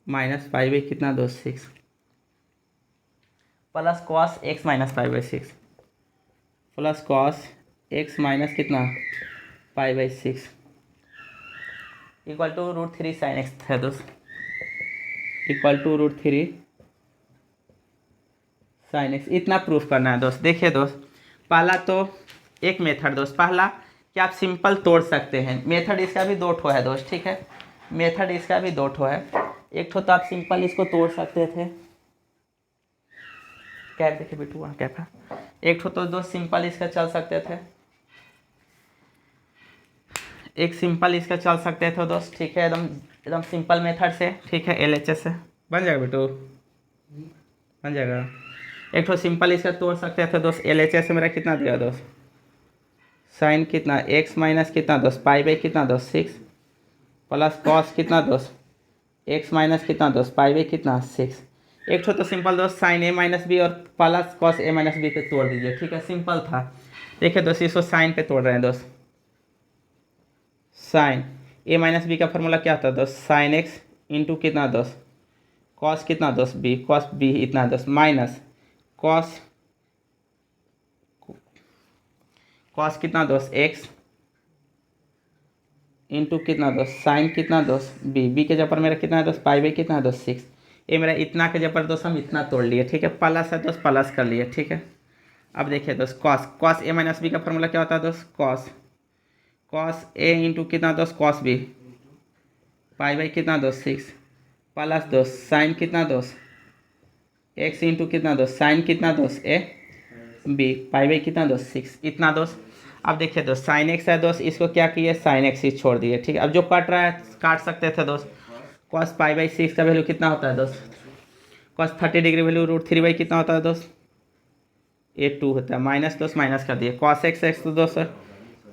-π कितना दोस्त 6 plus cos x - π/6 plus cos x minus कितना π/6 इक्वल टू √3 sin x है दोस्त, इक्वल टू √3 sin x, इतना प्रूफ करना है दोस्त। देखिए दोस्त, पहला तो एक मेथड दोस्त, पहला कि आप सिंपल तोड़ सकते हैं, मेथड इसका भी 2 ठो है दोस्त, ठीक है, मेथड इसका भी 2 ठो है। एक ठो तो आप सिंपल इसको तोड़ सकते थे, कैप देखिए बेटू वहाँ कैप है, एक ठो तो दोस्त सिंपल इसका चल सकते थे, एक सिंपल इसका चल सकते थे दोस्त, ठीक है, एकदम सिंपल मेथड से, ठीक है, LHS से बन जाएगा बेटू, बन जाएगा। एक तो सिंपल इसका तोड़ सकते थे दोस्त, LHS से मेरा कितना दिया दोस्त, साइन कितना x माइनस कितना दोस्त पाई बाई कितना दोस्त 6 प्लस कॉस कितना दोस्त x माइनस कितना दोस्त पाई बाई कितना 6। एक तो सिंपल दोस्त साइन a माइनस बी और plus cos a minus B पे तोड़ दीजिए, ठीक है, सिंपल था। देखिए दोस्त इसको साइन पे तोड़ रहे हैं दोस्त, साइन a माइनस बी का फॉर्मूला क्या होता है दोस्त, साइन x इंटू कितना दोस्त कॉस कितना दोस्त b, कॉस b इतना दोस्त माइनस कॉस कॉस कितना दोस्त x इंटू कितना दोस्त साइन कितना दोस्त बी के जगह पर मेरा कितना है दोस्त पाई बाई कितना है दोस्त 6। ये मेरा इतना के जगह पर दोस्त हम इतना तोड़ लिए, ठीक है, प्लस है दोस्त प्लस कर लिए, ठीक है। अब देखिए दोस्त cos cos A minus B का फॉर्मूला क्या होता है दोस्त, कॉस कॉस ए इंटू कितना दोस्त कॉस बी पाई बाई कितना दोस्त 6 प्लस दोस्त साइन कितना दोस्त एक्स इंटू कितना दोस्त साइन कितना दोस्त ए बी पाई बाई कितना दोस्त 6 इतना दोस्त। अब देखिए दोस्त साइन एक्स है दोस्त, इसको क्या किए साइन एक्स ही छोड़ दिए, ठीक है। अब जो कट रहा है काट सकते थे दोस्त, कॉस पाई बाई 6 का वैल्यू कितना होता है दोस्त, कॉस 30 डिग्री वैल्यू √3 बाई कितना होता है दोस्त, ये 2 होता है, माइनस दोस्त माइनस कर दिए, कॉस एक्स एक्स तो दोस्त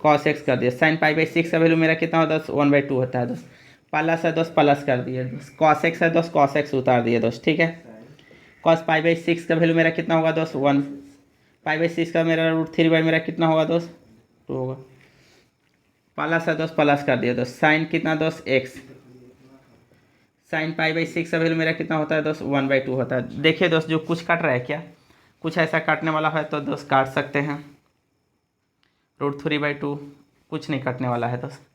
कॉस एक्स कर दिया, साइन पाई बाई 6 का वैल्यू मेरा कितना होता है दोस्त 1/2 होता है दोस्त, प्लस है दोस्त प्लस कर दिए दोस्त, कॉस एक्स है दोस्त कॉस एक्स उतार दिए दोस्त, ठीक है। कॉस पाई बाई 6 का वैल्यू मेरा कितना होगा दोस्त 1, पाई बाई 6 का मेरा √3 बाई मेरा कितना होगा दोस्त 2 होगा, प्लस है दोस्त प्लस कर दिया दोस्त, साइन कितना दोस्त एक्स, साइन पाई बाई 6 का वैल्यू मेरा कितना होता है दोस्त 1/2 होता है। देखिए दोस्त जो कुछ कट रहा है क्या, कुछ ऐसा काटने वाला है तो दोस्त काट सकते हैं, √3/2 कुछ नहीं काटने वाला है दोस्त।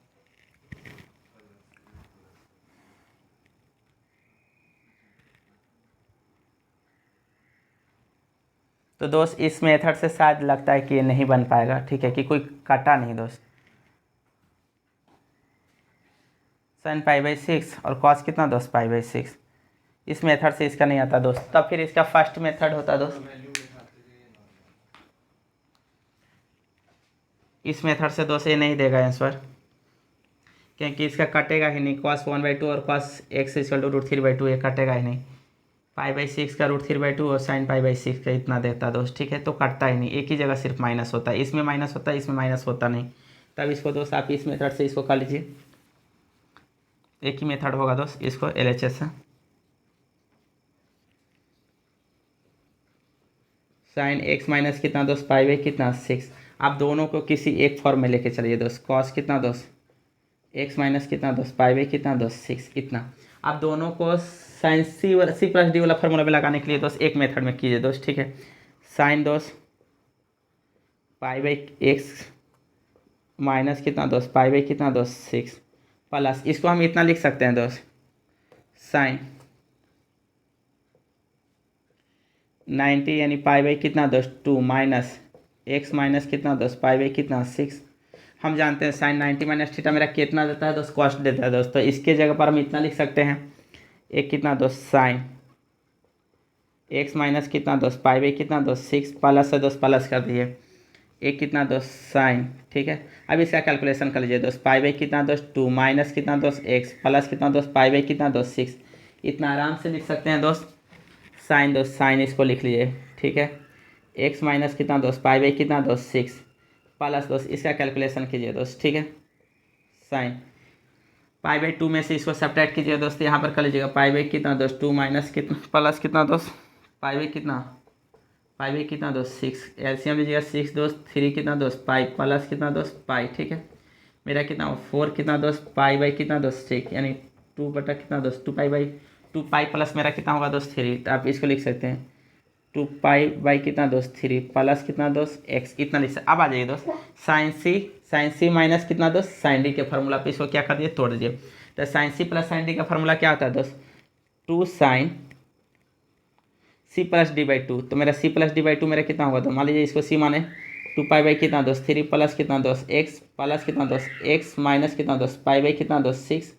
तो दोस्त इस मेथड से शायद लगता है कि ये नहीं बन पाएगा, ठीक है, कि कोई काटा नहीं दोस्त, साइन पाई बाई 6 और कॉस कितना दोस्त पाई बाई 6, इस मेथड से इसका नहीं आता दोस्त। तब फिर इसका फर्स्ट मेथड होता दोस्त, इस मेथड से दोस्त ये नहीं देगा आंसर, क्योंकि इसका कटेगा ही नहीं, कॉस 1/2 और कॉस एक्स इक्वल टू √3/2 ये कटेगा ही नहीं, पाई बाई 6 का √3/2 और साइन पाई बाई 6 का इतना देता दोस्त, ठीक है, तो कटता ही नहीं, एक ही जगह सिर्फ माइनस होता है, इसमें माइनस होता है इसमें माइनस होता नहीं। तब इसको दोस्त आप इस मेथड से इसको कर लीजिए, एक ही मेथड होगा दोस्त, इसको LHS से साइन एक्स माइनस कितना दोस्त पाई बाई कितना 6, आप दोनों को किसी एक फॉर्म में लेके चलिए दोस्त, कॉस कितना दोस्त एक्स माइनस कितना दोस्त पाई बाई कितना दोस्त 6 इतना। आप दोनों को साइन सी प्लस डी वाला फॉर्मूला में लगाने के लिए दोस्त एक मेथड में कीजिए दोस्त, ठीक है, साइन दोस्त पाई बाई एक्स माइनस कितना दोस्त पाई बाई कितना दोस्त 6 प्लस, इसको हम इतना लिख सकते हैं दोस्त, साइन 90 यानी पाई बाई कितना दोस्त 2 माइनस एक्स माइनस कितना दोस्त पाई बाई कितना 6। हम जानते हैं साइन 90 माइनस थीटा मेरा कितना देता है दोस्त कॉस्ट देता है दोस्त, तो इसके जगह पर हम इतना लिख सकते हैं, एक कितना दोस्त साइन एक्स माइनस कितना दोस्त पाई बाई कितना दोस्त 6 प्लस है दोस्त प्लस कर दिए, एक कितना दोस्त साइन, ठीक है। अब इसका कैलकुलेशन कर लीजिए दोस्त, पाई बाई कितना दोस्त 2 माइनस कितना दोस्त एक्स प्लस कितना दोस्त पाई बाई कितना दोस्त 6, इतना आराम से लिख सकते हैं दोस्त। साइन दोस्त साइन इसको लिख लीजिए, ठीक है, एक्स माइनस कितना दोस्त पाई बाई कितना दोस्त 6 प्लस दोस्त इसका कैलकुलेशन कीजिए दोस्त, ठीक है, साइन पाई बाई 2 में से इसको सब्ट्रैक्ट कीजिए दोस्त, यहाँ पर कर लीजिएगा पाई बाई कितना दोस्त 2 माइनस कितना प्लस कितना दोस्त पाई बाई कितना दोस्त 6, एलसीएम लीजिएगा 6 दोस्त 3 कितना दोस्त पाई प्लस कितना दोस्त पाई, ठीक है, मेरा कितना 4 कितना दोस्त पाई बाई कितना दोस्त 6 यानी 2 बटा कितना दोस्त 2 पाई बाई 2 पाई प्लस मेरा कितना होगा दोस्त 3, तो आप इसको लिख सकते हैं 2 पाई बाई कितना दोस्त 3 प्लस कितना दोस्त एक्स इतना लिख सकते। अब आ जाइए दोस्त साइन सी माइनस कितना दोस्त साइन डी के फार्मूला पे इसको क्या कर दिए तोड़ दीजिए, तो sine C plus sine D का फार्मूला क्या होता है दोस्त 2 sine C plus D by 2, तो मेरा सी प्लस डी बाई 2 मेरा कितना होगा, तो मान लीजिए इसको सी माने 2 पाई बाई कितना दोस्त 3 प्लस कितना दोस्त एक्स प्लस कितना दोस्त एक्स माइनस कितना दोस्त पाई बाई कितना दोस्त 6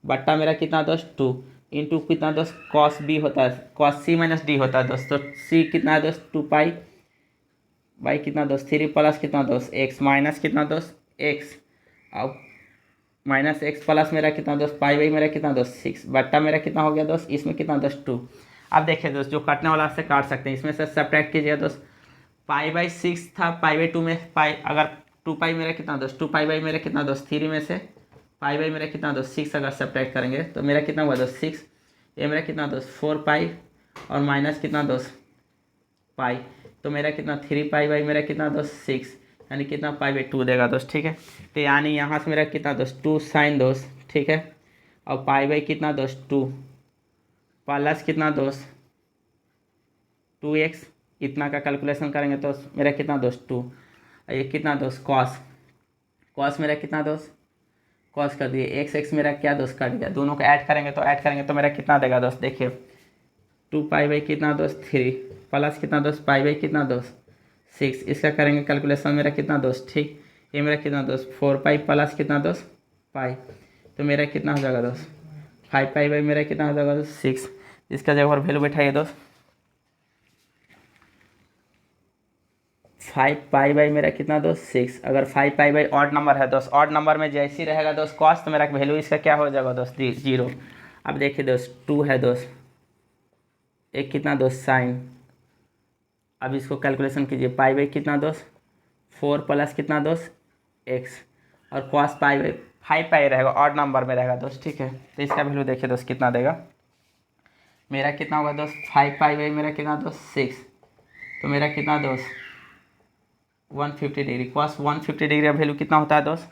बट्टा मेरा कितना दोस्त 2 इंटू कितना दोस्त कॉस बी होता है कॉस सी माइनस डी होता है दोस्त, तो सी कितना है दोस्त 2 पाई बाई कितना दोस्त 3 प्लस कितना दोस्त एक्स माइनस कितना दोस्त एक्स अब माइनस एक्स प्लस मेरा कितना दोस्त पाई बाई मेरा कितना दोस्त 6 बट्टा मेरा कितना हो गया दोस्त इसमें कितना दोस्त 2। अब देखिए दोस्त, जो कटने वाला से काट सकते हैं, इसमें से सब्ट्रैक्ट कीजिएगा दोस्त। π/6 था, π/2 में पाई, अगर 2π मेरा कितना दोस्त, 2π मेरा कितना दोस्त 3 में से π मेरा कितना दोस्त 6 अगर सब्ट्रैक्ट करेंगे तो मेरा कितना हुआ दोस्त 6। ये मेरा कितना दोस्त 4π और माइनस कितना दोस्त पाई, तो मेरा कितना 3π मेरा कितना दोस्त 6, यानी कितना π/2 देगा दोस्त। ठीक है, तो यानी यहाँ से मेरा कितना दोस्त 2 साइन दोस्त। ठीक है, और π कितना दोस्त 2 प्लस कितना दोस्त 2x, इतना का कैलकुलेशन करेंगे तो मेरा कितना दोस्त 2। ये कितना दोस्त कॉस, कॉस मेरा कितना दोस्त कॉस कर दिए, x मेरा क्या दोस्त कट गया, दोनों को ऐड करेंगे तो मेरा कितना देगा दोस्त। देखिए 2π कितना दोस्त 3 प्लस कितना दोस्त π कितना दोस्त 6, इसका करेंगे कैलकुलेशन मेरा कितना दोस्त। ठीक, ये मेरा कितना दोस्त 4π प्लस कितना दोस्त पाई, तो मेरा कितना हो जाएगा दोस्त 5π मेरा कितना हो जाएगा दोस्त 6। इसका जगह पर वैल्यू बैठाइए दोस्त, 5π मेरा कितना दोस्त 6। अगर 5π ऑड नंबर है दोस्त, ऑड नंबर में जैसे ही रहेगा दोस्त कॉस, तो मेरा वैल्यू इसका क्या हो जाएगा दोस्त 0। अब देखिए दोस्त 2 है दोस्त, एक कितना दोस्त साइन, अब इसको कैलकुलेशन कीजिए π कितना दोस्त 4 प्लस कितना दोस्त x, और कॉस π 5π रहेगा, ऑड नंबर में रहेगा दोस्त। ठीक है, तो इसका वैल्यू देखिए दोस्त कितना देगा, मेरा कितना होगा दोस्त 5π मेरा कितना दोस्त 6, तो मेरा कितना दोस्त 150 डिग्री। कॉस 150 डिग्री का वैल्यू कितना होता है दोस्त,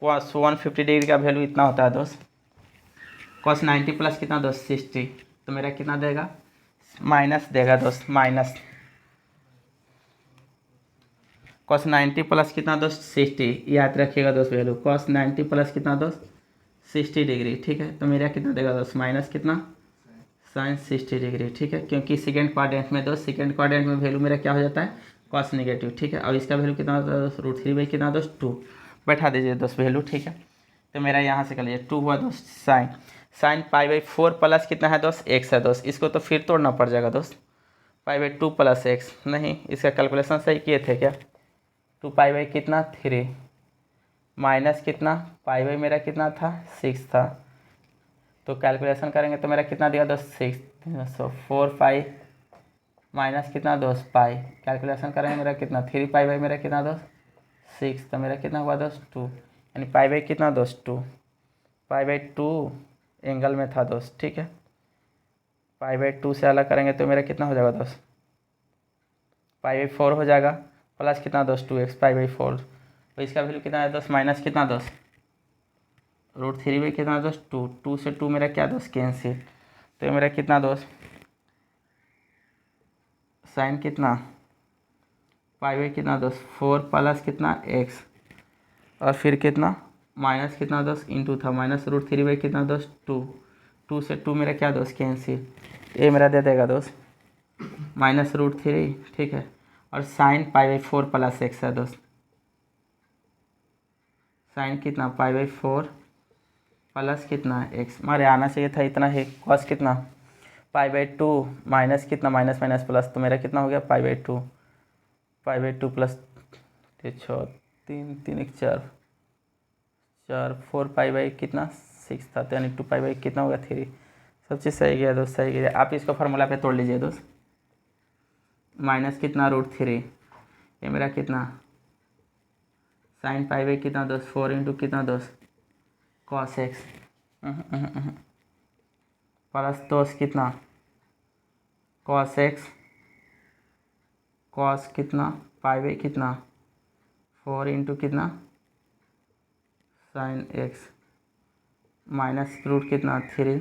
कॉस 150 डिग्री का वैल्यू इतना होता है दोस्त। कॉस 90 प्लस कितना दोस्त 60, तो मेरा कितना देगा माइनस देगा दोस्त, माइनस कॉस 90 प्लस कितना दोस्त 60, याद रखिएगा दोस्त वैल्यू, कॉस 90 प्लस कितना दोस्त 60 डिग्री। ठीक है, तो मेरा कितना देगा दोस्त माइनस कितना साइन 60 डिग्री। ठीक है, क्योंकि सेकेंड क्वाड्रेंट में दोस्त, सेकेंड क्वाड्रेंट में वैल्यू मेरा क्या हो जाता है कॉस नेगेटिव। ठीक है, और इसका वैल्यू कितना होता है दोस्त √3 कितना दोस्त 2, बैठा दीजिए दोस्त वैल्यू। ठीक है, तो मेरा यहाँ से कर लीजिए 2 हुआ दोस्त साइन, साइन π/4 प्लस कितना है दोस्त x है दोस्त, इसको तो फिर तोड़ना पड़ जाएगा दोस्त, π/2 प्लस x, नहीं इसका कैलकुलेशन सही किए थे क्या, 2π कितना 3 माइनस कितना π मेरा कितना था 6 था, तो कैलकुलेशन करेंगे तो मेरा कितना दिया दोस्त 6, सो 4π माइनस कितना दोस्त पाई, कैलकुलेशन करेंगे मेरा कितना 3π मेरा कितना दोस्त 6, तो मेरा कितना हुआ दोस्त 2, यानी π कितना दोस्त 2, π/2 एंगल में था दोस्त। ठीक है, π/2 से अलग करेंगे तो मेरा कितना हो जाएगा दोस्त π/4 हो जाएगा, प्लस कितना दोस्त 2x π/4, तो इसका वैल्यू कितना है दोस्त माइनस कितना दोस्त √3 कितना दोस्त 2, 2 से 2 मेरा क्या दोस्त कैंसिल, तो ये मेरा कितना दोस्त साइन कितना π कितना दोस्त 4 प्लस कितना x, और फिर कितना माइनस कितना दोस्त इंटू था, माइनस √3 कितना दोस्त 2, 2 से 2 मेरा क्या दोस्त कैंसिल, ये मेरा दे देगा दोस्त माइनस √3। ठीक है, और साइन π/4 प्लस x है दोस्त, साइन कितना π/4 प्लस कितना x, हमारे आना चाहिए था इतना ही, कॉस कितना π/2 माइनस कितना माइनस माइनस प्लस, तो मेरा कितना हो गया π/2 प्लस 6 3 3 1 4 4 4π कितना 6 था, तो यानी 2π कितना होगा 3। सब चीज़ सही गया दोस्त, सही गया। आप इसको फार्मूला पे तोड़ लीजिए दोस्त, माइनस कितना √3, ये मेरा कितना साइन π कितना दोस्त 4 इंटू कितना दोस्त कॉस x, प्लस दोस्त कितना कॉस x, कॉस कितना π कितना 4 इंटू कितना साइन x, माइनस रूट कितना 3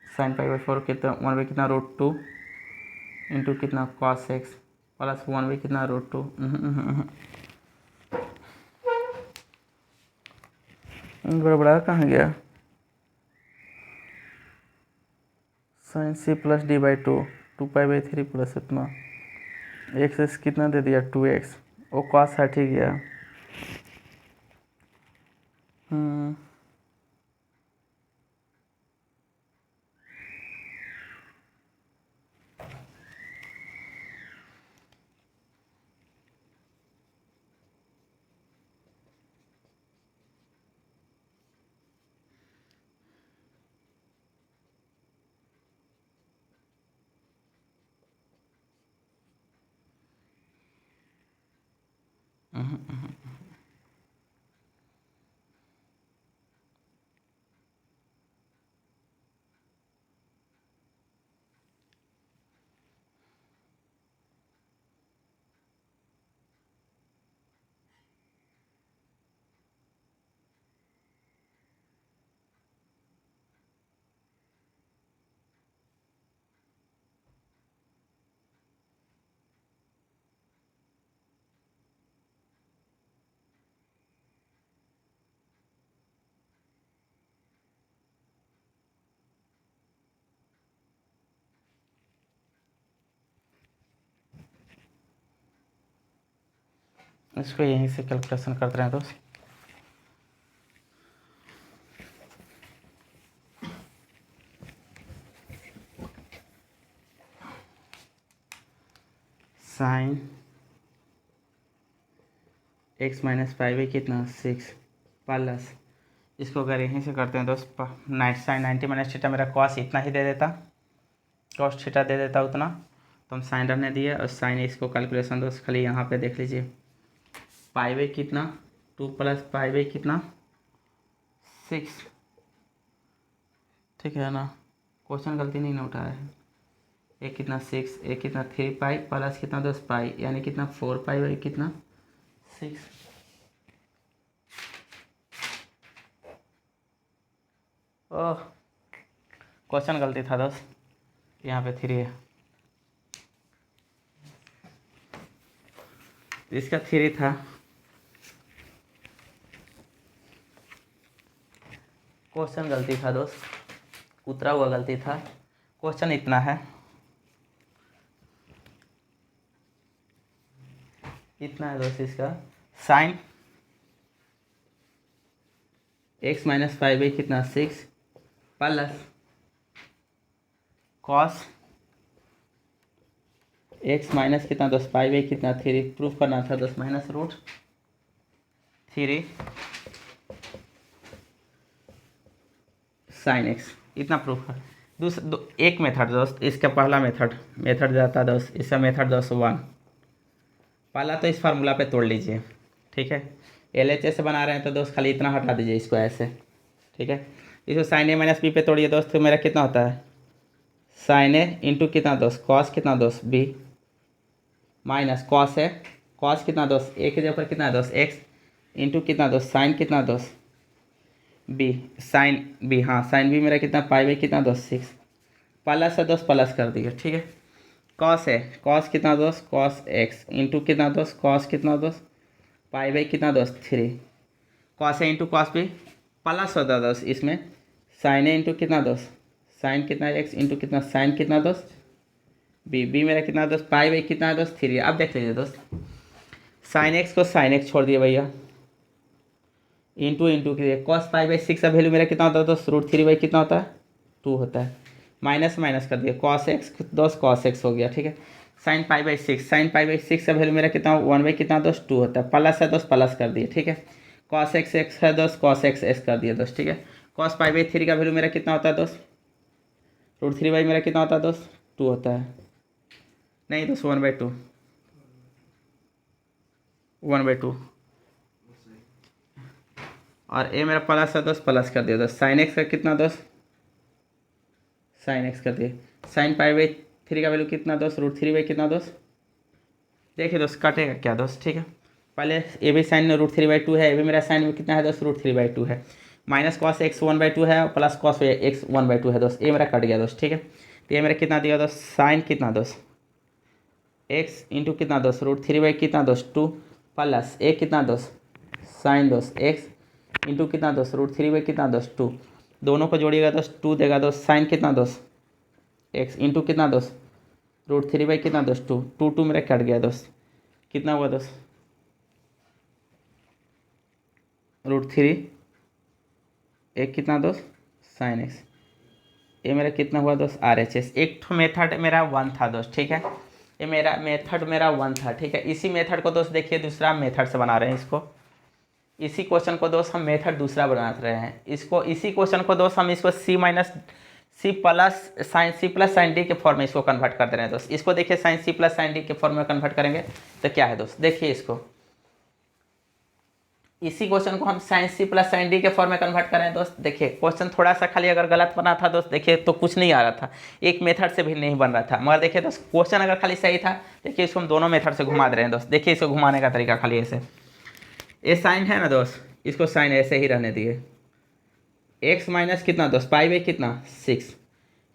साइन π/4 कितना 1 कितना √2 इंटू कितना कॉस x, प्लस 1 कितना √2, गड़बड़ा कहाँ गया, sine c plus d/2 2π/3 plus इतना x कितना दे दिया 2x, वो कॉस हट ही गया। इसको यहीं से कैलकुलेशन करते रहे दोस्त। साइन x माइनस 5 कितना 6 प्लस, इसको अगर यहीं से करते हैं दोस्त, साइन 90 माइनस थीटा मेरा कॉस इतना ही दे देता, कॉस थीटा दे देता उतना, तो हम साइन रहने दिए। और साइन इसको कैलकुलेशन दोस्त खाली यहाँ पे देख लीजिए, पाई कितना 2 प्लस पाई कितना 6, ठीक है ना, क्वेश्चन गलती नहीं ना उठाया है। एक कितना 6, एक कितना 3 पाई प्लस कितना 10 पाई, यानी कितना 4 पाई बाई कितना 6। ओह, क्वेश्चन गलती था दोस्त, यहाँ पे 3 है, इसका 3 था। क्वेश्चन गलती था दोस्त, उतरा हुआ गलती था। क्वेश्चन इतना है, इतना है दोस्त इसका, साइन x माइनस 5 कितना 6 प्लस कॉस x माइनस कितना 10 पाई कितना 3, प्रूफ करना था 10 माइनस रूट 3 साइन x, इतना प्रूफ है। एक मेथड दोस्त, इसका पहला मेथड जाता दोस्त, इसका मेथड दोस्त 1। पहला तो इस फार्मूला पे तोड़ लीजिए, ठीक है। LHS से बना रहे हैं तो दोस्त खाली इतना हटा दीजिए इसको ऐसे, ठीक है। इसको साइन ए माइनस बी पे तोड़िए दोस्त, तो मेरा कितना होता है साइन ए इंटू कितना दोस्त कॉस कितना दोस्त बी माइनस कॉस है, कॉस कितना दोस्त ए के जगह कितना दोस्त एक्स इंटू कितना दोस्त साइन कितना दोस्त बी, साइन बी, हाँ साइन बी मेरा कितना पाई बाई कितना दोस्त 6 प्लस है दोस्त, प्लस कर दिए, ठीक है। कॉस है, कॉस कितना दोस्त कॉस एक्स इंटू कितना दोस्त कॉस कितना दोस्त पाई बाई कितना दोस्त 3, cos A into cos B plus होता दोस्त इसमें साइन ए इंटू कितना दोस्त साइन कितना एक्स इंटू कितना साइन कितना दोस्त बी, बी मेरा कितना दोस्त पाई बाई कितना दोस्त 3। अब देख लीजिए दोस्त, साइन एक्स को साइन एक्स छोड़ दिए भैया, इंटू के कॉस पाई बाई 6 का वैल्यू मेरा कितना होता है दोस्त रूट 3 बाई कितना होता है 2 होता है, माइनस माइनस कर दिया कॉस एक्स दोस्त कॉस एक्स हो गया, ठीक है। Sine pi by 6, sine pi by 6 का वैल्यू मेरा कितना 1 बाई कितना दोस्त 2 होता है, प्लस है दोस्त प्लस कर दिए, ठीक है। कॉस एक्स एक्स है दोस्त कॉस एक्स एक्स कर दिया दोस्त, ठीक है। कॉस पाई बाई 3 का वैल्यू मेरा कितना होता है दोस्त रूट 3 बाई मेरा कितना होता है दोस्त 2 होता है, नहीं दोस्त 1/2, 1/2। और ए मेरा प्लस है दोस्त प्लस कर दिया दोस्त, साइन एक्स का कितना दोस्त साइन एक्स कर दिए, साइन पाई बाई 3 का वैल्यू कितना दोस्त रूट 3 बाई कितना दोस्त, देखिए दोस्त कटेगा क्या दोस्त, ठीक है। पहले ए भी साइन रूट 3/2 है, ए भी मेरा साइन में कितना है दोस्त रूट 3/2 है, माइनस कॉस एक्स 1/2 है और प्लस कॉस एक्स 1/2 है दोस्त, ए मेरा कट गया दोस्त, ठीक है। तो ये मेरा कितना दिया दोस्त साइन कितना दोस्त एक्स इंटू कितना दोस्त रूट 3 बाई कितना दोस्त 2 प्लस ए कितना दोस्त साइन दोस्त एक्स इंटू कितना दोस्त रूट 3 बाई कितना दोस्त 2, दोनों को जोड़िएगा दोस्त 2 देगा दोस्त साइन कितना दोस्त एक्स इंटू कितना दोस्त रूट 3 बाई कितना दोस्त 2, 2 मेरा कट गया दोस्त, कितना हुआ दोस्त रूट 3 एक कितना दोस्त साइन एक्स, ये मेरा कितना हुआ दोस्त RHS। एक तो मेथड मेरा 1 था दोस्त, ठीक है, ये मेरा मेथड मेरा 1 था, ठीक है। इसी मेथड को दोस्त देखिए दूसरा मेथड से बना रहे हैं इसको, इसी क्वेश्चन को दोस्त हम मेथड दूसरा बना रहे हैं इसको, इसी क्वेश्चन को दोस्त हम इसको सी प्लस साइन डी के फॉर्म में इसको कन्वर्ट कर दे रहे हैं दोस्त। इसको देखिए sine C plus sine D के फॉर्म में कन्वर्ट करेंगे तो क्या है दोस्त, देखिए इसको इसी क्वेश्चन को हम sine C plus sine D के फॉर्म में कन्वर्ट करें दोस्त। देखिए क्वेश्चन थोड़ा सा खाली अगर गलत बना था दोस्त, देखिए तो कुछ नहीं आ रहा था, एक मेथड से भी नहीं बन रहा था, मगर देखिए दोस्त क्वेश्चन अगर खाली सही था, देखिए इसको हम दोनों मेथड से घुमा दे रहे हैं दोस्त। देखिए इसको घुमाने का तरीका खाली ऐसे, ये साइन है ना दोस्त, इसको साइन ऐसे ही रहने दिए, एक्स माइनस कितना दोस्त पाई बाई कितना 6,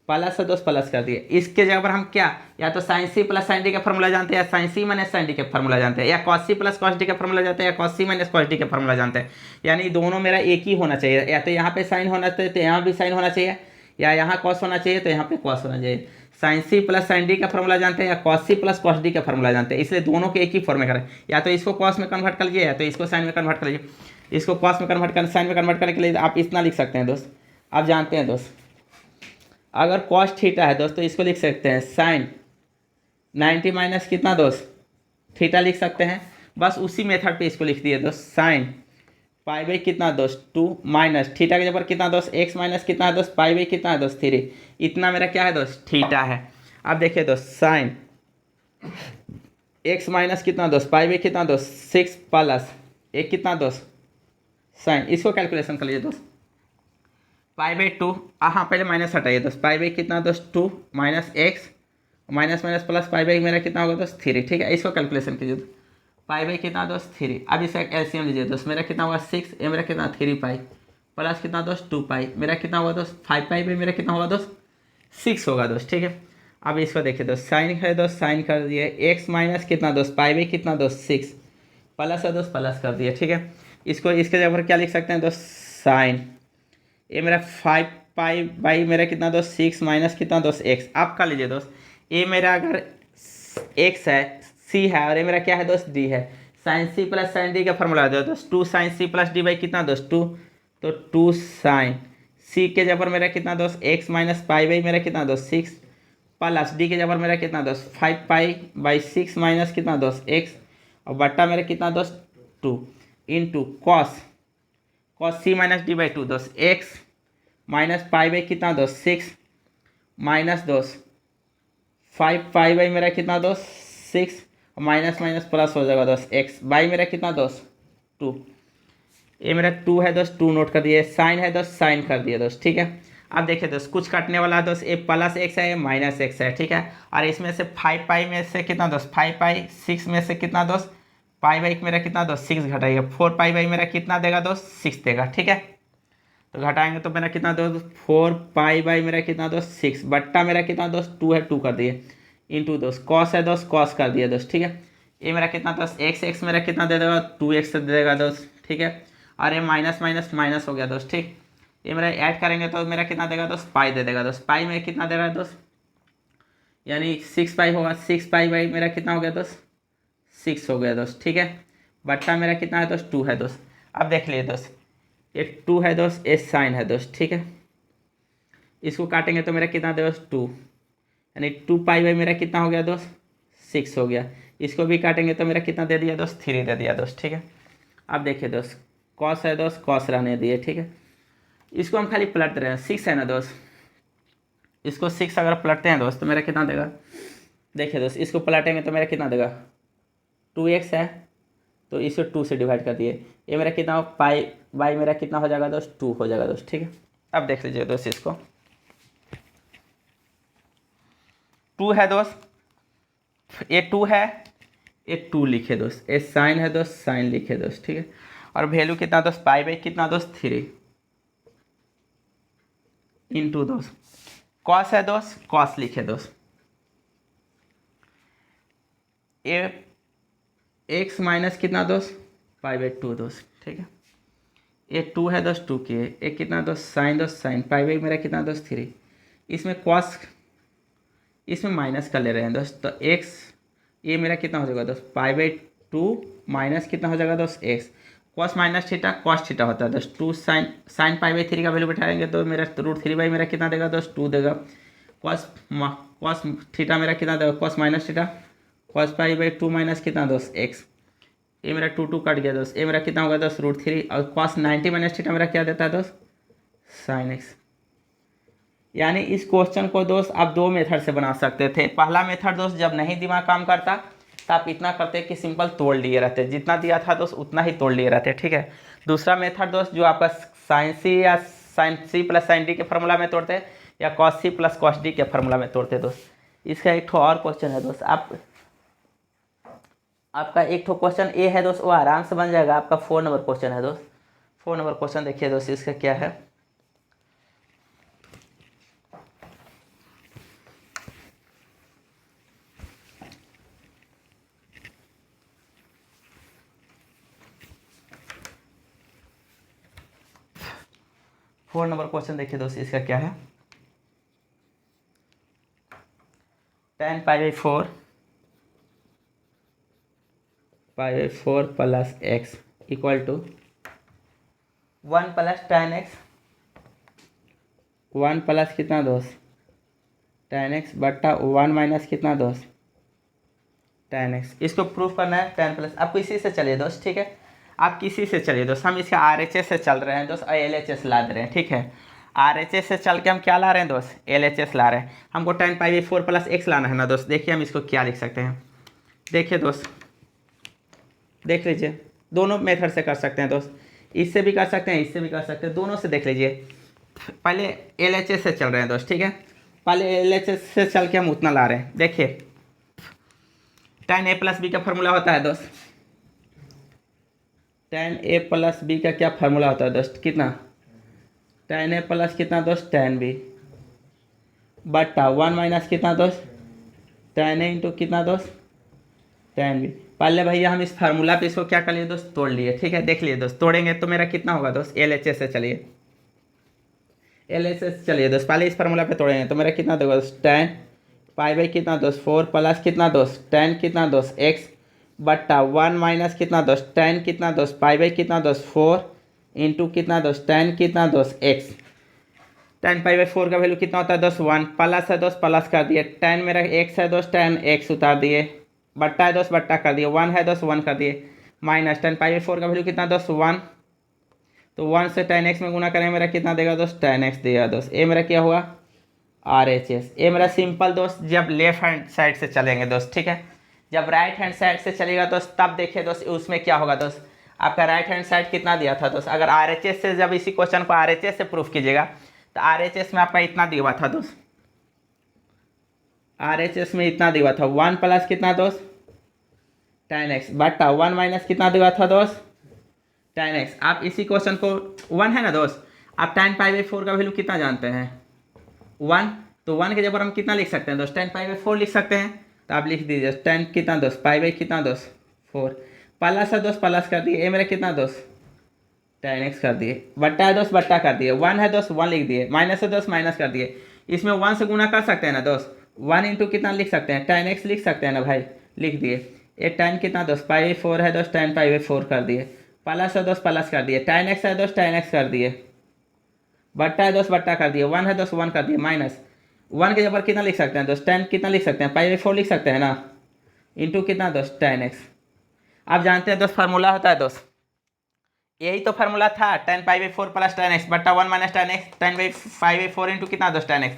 प्लस है दोस्त प्लस कर दिए। इसके जगह पर हम क्या, या तो sine C plus sine D का फॉर्मूला जानते हैं, या sine C minus sine D का फॉर्मूला जानते हैं, या cos C plus cos D का फॉर्मूला जानते हैं, या cos C minus cos D का फॉर्मूला जानते हैं। यानी दोनों मेरा एक ही होना चाहिए, या तो यहाँ पे साइन होना चाहिए तो यहाँ भी साइन होना चाहिए, या यहाँ कॉस होना चाहिए तो यहाँ पे कॉस होना चाहिए। Sine C plus sine D का फॉर्मूला जानते हैं, या cos C plus cos D का फॉर्मूला जानते हैं, इसलिए दोनों के एक ही फॉर्म में करें, या तो इसको कॉस में कन्वर्ट कर लीजिए, या तो इसको साइन में कन्वर्ट कर लीजिए। इसको कॉस में कन्वर्ट कर साइन में कन्वर्ट करने के लिए आप इतना लिख सकते हैं दोस्त। आप जानते हैं दोस्त अगर कॉस थीटा है दोस्त तो इसको लिख सकते हैं साइन 90 माइनस कितना दोस्त थीटा लिख सकते हैं। बस उसी मेथड पे इसको लिख दिए दोस्त, साइन पाई बाई कितना दोस्त 2 माइनस थीटा के जगह पर कितना दोस्त एक्स माइनस कितना है दोस्त पाई बाई कितना है दोस्त 3, इतना मेरा क्या है दोस्त थीटा है। अब देखिए दोस्त साइन एक्स माइनस कितना दोस्त पाई बाई कितना दोस्त 6 प्लस एक कितना दोस्त साइन, इसको कैलकुलेशन कर लीजिए दोस्त, पाई बाई 2, हाँ पहले माइनस हटाइए दोस्त, पाई बाई कितना दोस्त 2 minus x minus minus plus pi by मेरा कितना होगा दोस्त 3, ठीक है। इसको कैलकुलेशन कीजिए, पाई बाई कितना दोस्त 3। अब इसका एलसीएम लीजिए दोस्त, मेरा कितना होगा 6, ये मेरा कितना 3 पाई प्लस कितना दोस्त 2 पाई, मेरा कितना होगा दोस्त 5 पाई बाई मेरा कितना होगा दोस्त 6 होगा दोस्त, ठीक है। अब इसको देखिए दोस्त, साइन है दोस्त साइन कर दिए, एक्स माइनस कितना दोस्त पाई बाई कितना दोस्त 6 प्लस है दोस्त प्लस कर दिए, ठीक है। इसको इसके जगह पर क्या लिख सकते हैं दोस्त, साइन ये मेरा 5 पाई बाई मेरा कितना दोस्त 6 माइनस कितना दोस्त एक्स। आप कर लीजिए दोस्त, ये मेरा अगर एक्स है सी है और ये मेरा क्या है दोस्त डी है, sine C plus sine D का फॉर्मूला दो दोस्त, 2 sine C plus D by कितना दोस्त 2, तो 2 साइन सी के जगह पर मेरा कितना दोस्त एक्स माइनस पाई बाई मेरा कितना दोस्त 6 प्लस डी के जगह पर मेरा कितना दोस्त 5 पाई बाई 6 माइनस कितना दोस्त एक्स, और बट्टा मेरा कितना दोस्त 2 into cos cos C minus D by 2 दोस्त एक्स माइनस पाई बाई कितना दोस्त 6 माइनस दोस्त 5 पाई बाई मेरा कितना दोस्त 6 माइनस माइनस प्लस हो जाएगा दोस्त एक्स बाई मेरा कितना दोस्त 2, ये मेरा 2 है दोस्त 2 नोट कर दिए, साइन है दोस्त साइन कर दिए दोस्त, ठीक है। अब देखिए दोस्त कुछ कटने वाला दोस्त, ये प्लस एक्स है ये माइनस एक्स है, ठीक है। और इसमें से 5 पाई में से कितना दोस्त 5 पाई 6 में से कितना दोस्त पाई बाई मेरा कितना दोस्त 6 घटाइएगा, 4 पाई बाई मेरा कितना देगा दोस्त 6 देगा, ठीक है। तो घटाएंगे तो मेरा कितना दोस्त 4 पाई बाई मेरा कितना दोस्त 6 बट्टा मेरा कितना दोस्त 2 है 2 कर दिए इंटू दोस्त कॉस है दोस्त कॉस कर दिया दोस्त, ठीक है। ये मेरा कितना दोस्त एक्स एक्स मेरा कितना दे देगा 2x दे देगा दोस्त, ठीक है। और ये माइनस माइनस माइनस हो गया दोस्त, ठीक। ये मेरा ऐड करेंगे तो मेरा कितना देगा दोस्त पाई दे देगा दोस्त, पाई में कितना दे रहा है दोस्त यानी 6 पाई होगा, 6 पाई बाई मेरा कितना हो गया दोस्त 6 हो गया दोस्त, ठीक है। बट्टा मेरा कितना है दोस्त 2 है दोस्त। अब देख लिए दोस्त ये 2 है दोस्त ये साइन है दोस्त, ठीक है। इसको काटेंगे तो मेरा कितना दे दोस्त 2 यानी 2 पाई बाई मेरा कितना हो गया दोस्त 6 हो गया। इसको भी काटेंगे तो मेरा कितना दे दिया दोस्त 3 दे दिया दोस्त, ठीक है। अब देखिए दोस्त कॉस है दोस्त कॉस रहने दिए, ठीक है। इसको हम खाली पलट रहे हैं, 6 है ना दोस्त, इसको 6 अगर पलटते हैं दोस्त तो मेरा कितना देगा, देखिए दोस्त इसको पलटेंगे तो मेरा कितना देगा 2x है तो इसको 2 से डिवाइड कर दिए, ये मेरा कितना पाई बाई मेरा कितना हो जाएगा दोस्त 2 हो जाएगा दोस्त, ठीक है। अब देख लीजिए दोस्त इसको 2 है दोस्त ये 2 है ये 2 लिखे दोस्त, ये साइन है दोस्त साइन लिखे दोस्त, ठीक है। और वैल्यू कितना दोस्त पाई बाई कितना दोस्त 3 इंटू दोस्त कॉस है दोस्त कॉस लिखे दोस्त, ये एक्स माइनस कितना दोस्त पाई बाई 2 दोस्त, ठीक है। ये 2 है दोस्त 2 की है, एक कितना दोस्त साइन पाई बाई मेरा कितना दोस्त 3, इसमें कॉस इसमें माइनस कर ले रहे हैं दोस्त, तो एक्स ये मेरा कितना हो जाएगा दोस्त पाई बाई 2 माइनस कितना हो जाएगा दोस्त x, cos minus theta cos theta होता है दोस्त 2 साइन पाई बाई 3 का वैल्यू बैठाएंगे तो मेरा √3 बाई मेरा कितना देगा दोस्त 2 देगा, कॉस थीटा मेरा कितना देगा cos minus theta cos pi by 2 minus कितना दोस्त एक्स, ये मेरा 2 कट गया दोस्त, ये मेरा कितना होगा दोस्त √3 और कॉस 90 माइनस थीटा मेरा क्या देता है दोस्त साइन एक्स। यानी इस क्वेश्चन को दोस्त आप 2 मेथड से बना सकते थे। पहला मेथड दोस्त जब नहीं दिमाग काम करता तो आप इतना करते कि सिंपल तोड़ लिए रहते, जितना दिया था दोस्त उतना ही तोड़ लिए रहते, ठीक है। दूसरा मेथड दोस्त जो आपका साइन सी या sine C plus sine D के फार्मूला में तोड़ते हैं, या cos C plus cos D के फार्मूला में तोड़ते हैं दोस्त। इसका एक ठो और क्वेश्चन है दोस्त, आपका एक ठो क्वेश्चन ए है दोस्त, वो आराम से बन जाएगा। आपका 4 नंबर क्वेश्चन है दोस्त। 4 नंबर क्वेश्चन देखिए दोस्त, इसका क्या है। फोर नंबर क्वेश्चन देखिए दोस्त, इसका क्या है। tan π/4 π/4 plus x equal to 1 plus tan x, 1 plus कितना दोस्त tan x बट्टा 1 माइनस कितना दोस्त tan x। इसको प्रूफ करना है tan प्लस। आपको इसी से चलिए दोस्त, ठीक है, आप किसी से चलिए दोस्त। हम इसका RHS से चल रहे हैं दोस्त और LHS ला दे रहे हैं, ठीक है। RHS से चल के हम क्या ला रहे हैं दोस्त, LHS ला रहे हैं। हमको tan π/4 प्लस x लाना है ना दोस्त। देखिए हम इसको क्या लिख सकते हैं, देखिए दोस्त, देख लीजिए, दोनों मेथड से कर सकते हैं दोस्त, इससे भी कर सकते हैं, इससे भी कर सकते हैं, दोनों से देख लीजिए। पहले LHS से चल रहे हैं दोस्त, ठीक है। पहले LHS से चल के हम उतना ला रहे हैं। देखिए tan a प्लस बी का फार्मूला होता है दोस्त, tan a प्लस बी का क्या फार्मूला होता है दोस्त, कितना tan a प्लस कितना दोस्त tan b बट्टा 1 माइनस कितना दोस्त tan a इंटू कितना दोस्त tan b। पहले भैया हम इस फार्मूला पे इसको क्या कर लिए दोस्त, तोड़ लिए, ठीक है। देख लिए दोस्त, तोड़ेंगे तो मेरा कितना होगा दोस्त, LHS से चलिए, LHS चलिए दोस्त। पहले इस फार्मूला पे तोड़ेंगे तो मेरा कितना देगा दोस्त tan π/, कितना दोस्त 4 प्लस कितना दोस्त tan कितना दोस्त x बट्टा 1 माइनस कितना दोस्त tan कितना दोस्त π/, कितना दोस्त 4 इंटू कितना दोस्त tan कितना दोस्त x। tan π/4 का वैल्यू कितना होता है दोस्त 1, प्लस है दोस्त, प्लस कर दिए, tan मेरा x है दोस्त, tan x उतार दिए, बट्टा है दोस्त, बट्टा कर दिए, 1 है दोस्त 1 कर दिए, माइनस tan π/4 का वैल्यू कितना दोस्त 1, तो 1 से tan x में गुना करें मेरा कितना देगा दोस्त tan x देगा दोस्त। ये मेरा क्या हुआ RHS। ये मेरा सिंपल दोस्त जब लेफ्ट हैंड साइड से चलेंगे दोस्त, ठीक है। जब राइट हैंड साइड से चलेगा दोस्त तब देखिए दोस्त उसमें क्या होगा दोस्त, आपका राइट हैंड साइड कितना दिया था दोस्त। अगर RHS से, जब इसी क्वेश्चन को RHS से प्रूफ कीजिएगा तो RHS में आपका इतना दिया था दोस्त, RHS में इतना दिया था 1 प्लस कितना दोस्त tan x बट्टा 1 माइनस कितना दिया था दोस्त tan x। आप इसी क्वेश्चन को 1 है ना दोस्त, आप tan π/4 का वैल्यू कितना जानते हैं 1, तो 1 के जगह हम कितना लिख सकते हैं दोस्त tan π/4 लिख सकते हैं। तो आप लिख दीजिए tan कितना दोस्त π/, कितना दोस्त 4, प्लस है दोस्त, प्लस कर दिए, ये मेरा कितना दोस्त tan x कर दिए, बट्टा है दोस्त, बट्टा कर दिए, 1 है दोस्त 1 लिख दिए, माइनस है दोस्त माइनस कर दिए। इसमें 1 से गुना कर सकते हैं ना दोस्त, 1 इंटू कितना लिख सकते हैं tan x लिख सकते हैं ना भाई, लिख दिए। ये tan कितना दोस्त π/4 है दोस्त, tan π/4 कर दिए, प्लस है दोस्त, प्लस कर दिए, tan x है दोस्त tan x कर दिए, बट्टा है दोस्त, बट्टा कर दिए, 1 है दोस्त 1 कर दिए, माइनस 1 के जगह कितना लिख सकते हैं दोस्त tan कितना लिख सकते हैं π/4 लिख सकते हैं ना, इंटू कितना दोस्त tan x। आप जानते हैं दोस्त फार्मूला होता है दोस्त, यही तो फार्मूला था tan π/4 प्लस tan x बट्टा 1 minus tan x, tan π/4 into कितना दोस्त tan x।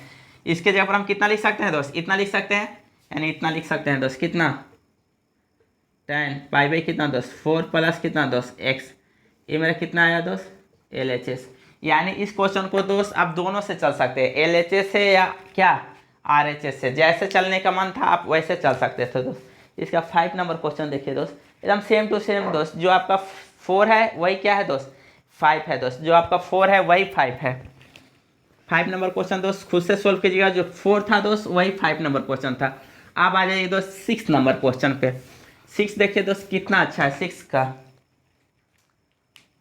इसके जगह पर हम कितना लिख सकते हैं दोस्त, इतना लिख सकते हैं, यानी इतना लिख सकते हैं दोस्त, कितना tan π/, कितना दोस्त 4 प्लस कितना दोस्त x। ये मेरा कितना आया दोस्त LHS। यानी इस क्वेश्चन को दोस्त आप दोनों से चल सकते हैं, LHS से या क्या RHS से, जैसे चलने का मन था आप वैसे चल सकते थे दोस्त। इसका 5 नंबर क्वेश्चन देखिए दोस्त, एकदम सेम टू सेम दोस्त। जो आपका 4 है वही क्या है दोस्त 5 है दोस्त, जो आपका 4 है वही 5 है। 5 नंबर क्वेश्चन दोस्त खुद से सोल्व कीजिएगा, जो 4 था दोस्त वही 5 नंबर क्वेश्चन था। अब आ जाइए दोस्त 6 नंबर क्वेश्चन पे। 6 देखिए दोस्त कितना अच्छा है। 6 का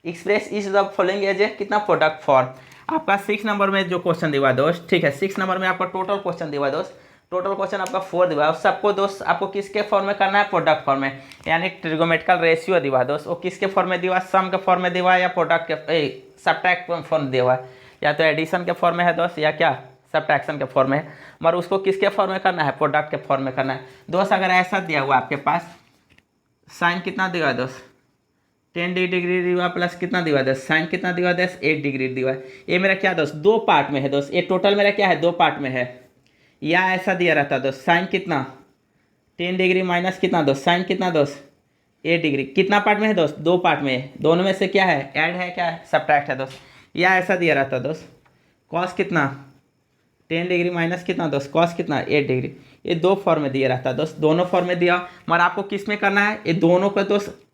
express is the following as a कितना प्रोडक्ट फॉर्म। आपका 6 नंबर में जो क्वेश्चन दिया दोस्त, ठीक है, 6 नंबर में आपका टोटल क्वेश्चन दिया दोस्त, टोटल क्वेश्चन आपका 4 दिया। सबको दोस्त आपको किसके फॉर्म में करना है, प्रोडक्ट फॉर्म में, यानी ट्रिगोमेट्रिकल रेशियो दिया दोस्त। वो किसके फॉर्म में दिया, सम के फॉर्म में दिया या प्रोडक्ट के सब्ट्रैक्ट फॉर्म में दिया, या तो एडिशन के फॉर्म में है दोस्त या क्या सब्ट्रैक्शन के फॉर्म में है, मगर उसको किसके फॉर्म में करना है, प्रोडक्ट के फॉर्म में करना है दोस्त। अगर ऐसा दिया हुआ आपके पास साइन कितना दिया दोस्त 10 डिग्री दिया प्लस कितना दिया दोस्त साइन कितना दिया दोस्त 8 डिग्री दिया। ये मेरा क्या दोस्त 2 पार्ट में है दोस्त, ये टोटल मेरा क्या है 2 पार्ट में है। या ऐसा दिया रहता दोस्त साइन कितना 10 डिग्री माइनस कितना दोस्त, साइन कितना दोस्त 8 डिग्री। कितना पार्ट में है दोस्त, 2 पार्ट में है। दोनों में से क्या है, ऐड है, क्या है, सब्ट्रैक्ट है दोस्त। या ऐसा दिया रहता दोस्त, कॉस कितना 10 डिग्री माइनस कितना दोस्त, कॉस कितना 8 डिग्री। ये 2 फॉर्म में दिया रहता है दोस्त, दोनों फॉर्म में दिया। मगर आपको किस में करना है, ये दोनों को दोस्त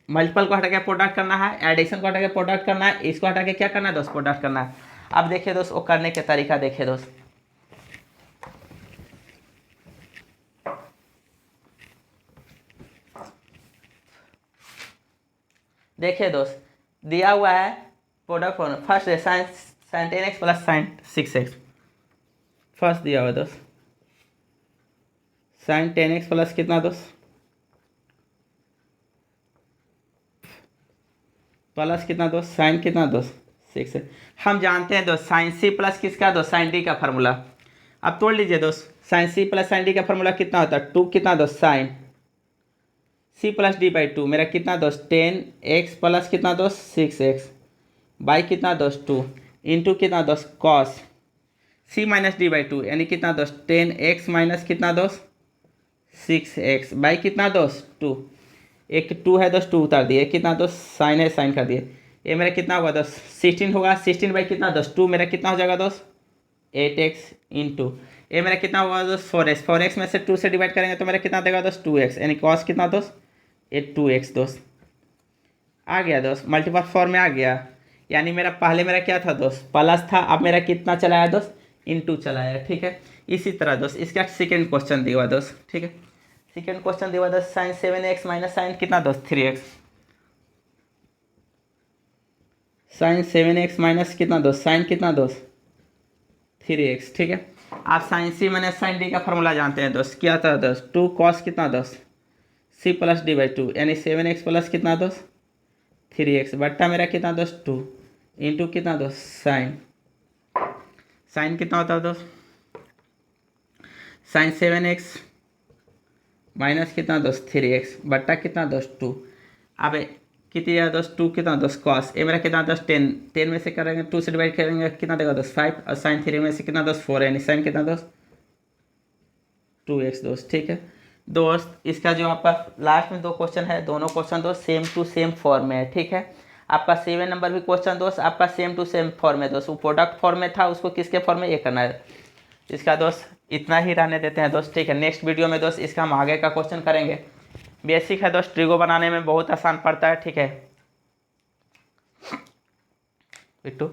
मल्टीपल को हटा के प्रोडक्ट करना है, एडिशन को हटा के प्रोडक्ट करना है, इसको हटा के क्या करना है दोस्त, प्रोडक्ट करना है। अब देखिए दोस्त वो करने के तरीका देखिए दोस्त। देखिए दोस्त दिया हुआ है प्रोडक्ट फॉर्म, फर्स्ट है sine 10x plus sine 6x। First दिया हुआ है दोस्त साइन 10x प्लस कितना दोस्त, प्लस कितना दोस्त, साइन कितना दोस्त 6x। हम जानते हैं दोस्त साइन c प्लस किसका दोस्त, साइन d का फार्मूला। अब तोड़ लीजिए दोस्त, sine c plus sine d का फार्मूला कितना होता है, 2 कितना दोस्त sine c plus D by 2, मेरा कितना दोस्त 10x प्लस कितना दोस्त 6x बाई कितना दोस्त 2 इंटू कितना दोस्त cos c minus D by 2, यानी कितना दोस्त 10x माइनस कितना दोस्त 6x बाई कितना दोस्त 2। एक 2 है दोस्त, 2 उतार दिए, कितना दोस्त साइन है, साइन कर दिए। ये मेरा कितना होगा दोस्त 16 होगा, 16 बाई कितना दोस्त 2, मेरा कितना हो जाएगा दोस्त 8x इंटू ये मेरा कितना होगा दोस्त 4x। 4x में से 2 से डिवाइड करेंगे तो मेरा कितना देगा दोस्त 2x, यानी कॉस कितना दोस्त ये 2x दोस्त। आ गया दोस्त, मल्टीपल फॉर्म में आ गया। यानी मेरा पहले मेरा क्या था दोस्त, प्लस था, अब मेरा कितना चलाया दोस्त इंटू चलाया। ठीक है, इसी तरह दोस्त इसका सेकेंड क्वेश्चन दिया हुआ दोस्त। ठीक है, सेकेंड क्वेश्चन दिया हुआ दोस्त साइन 7x माइनस साइन कितना दोस्त 3x। साइन 7x माइनस कितना दोस्त, साइन कितना दोस्त 3x। ठीक है, आप sine c minus sine d का फॉर्मूला जानते हैं दोस्त, क्या था दोस्त 2 कॉस कितना दोस्त c प्लस डी बाई 2, यानी 7x प्लस कितना दोस्त 3x बट्टा मेरा कितना दोस्त 2 इंटू कितना दोस्त साइन। साइन कितना होता है दोस्त, साइन 7x माइनस कितना दोस्त 3x बट्टा कितना दोस्त 2। अब कितनी है दोस्त 2 कितना दोस्त कॉस, ये मेरा कितना दोस्त 10, 10 में से करेंगे 2 से डिवाइड करेंगे कितना देगा दोस्त 5, और साइन 3 में से कितना दोस्त 4 है, यानी साइन कितना दोस्त 2x दोस्त। ठीक है दोस्त, इसका जो आपका लास्ट में 2 क्वेश्चन है, दोनों क्वेश्चन दोस्त सेम टू सेम फॉर्म में है। ठीक है, आपका 7 नंबर भी क्वेश्चन दोस्त आपका सेम टू सेम फॉर्म में दोस्त, वो प्रोडक्ट फॉर्म में था, उसको किसके फॉर्म में ये करना है। इसका दोस्त इतना ही रहने देते हैं दोस्त। ठीक है, नेक्स्ट वीडियो में दोस्त इसका हम आगे का क्वेश्चन करेंगे। बेसिक है दोस्त, ट्रिगो बनाने में बहुत आसान पड़ता है। ठीक है बिट्टू।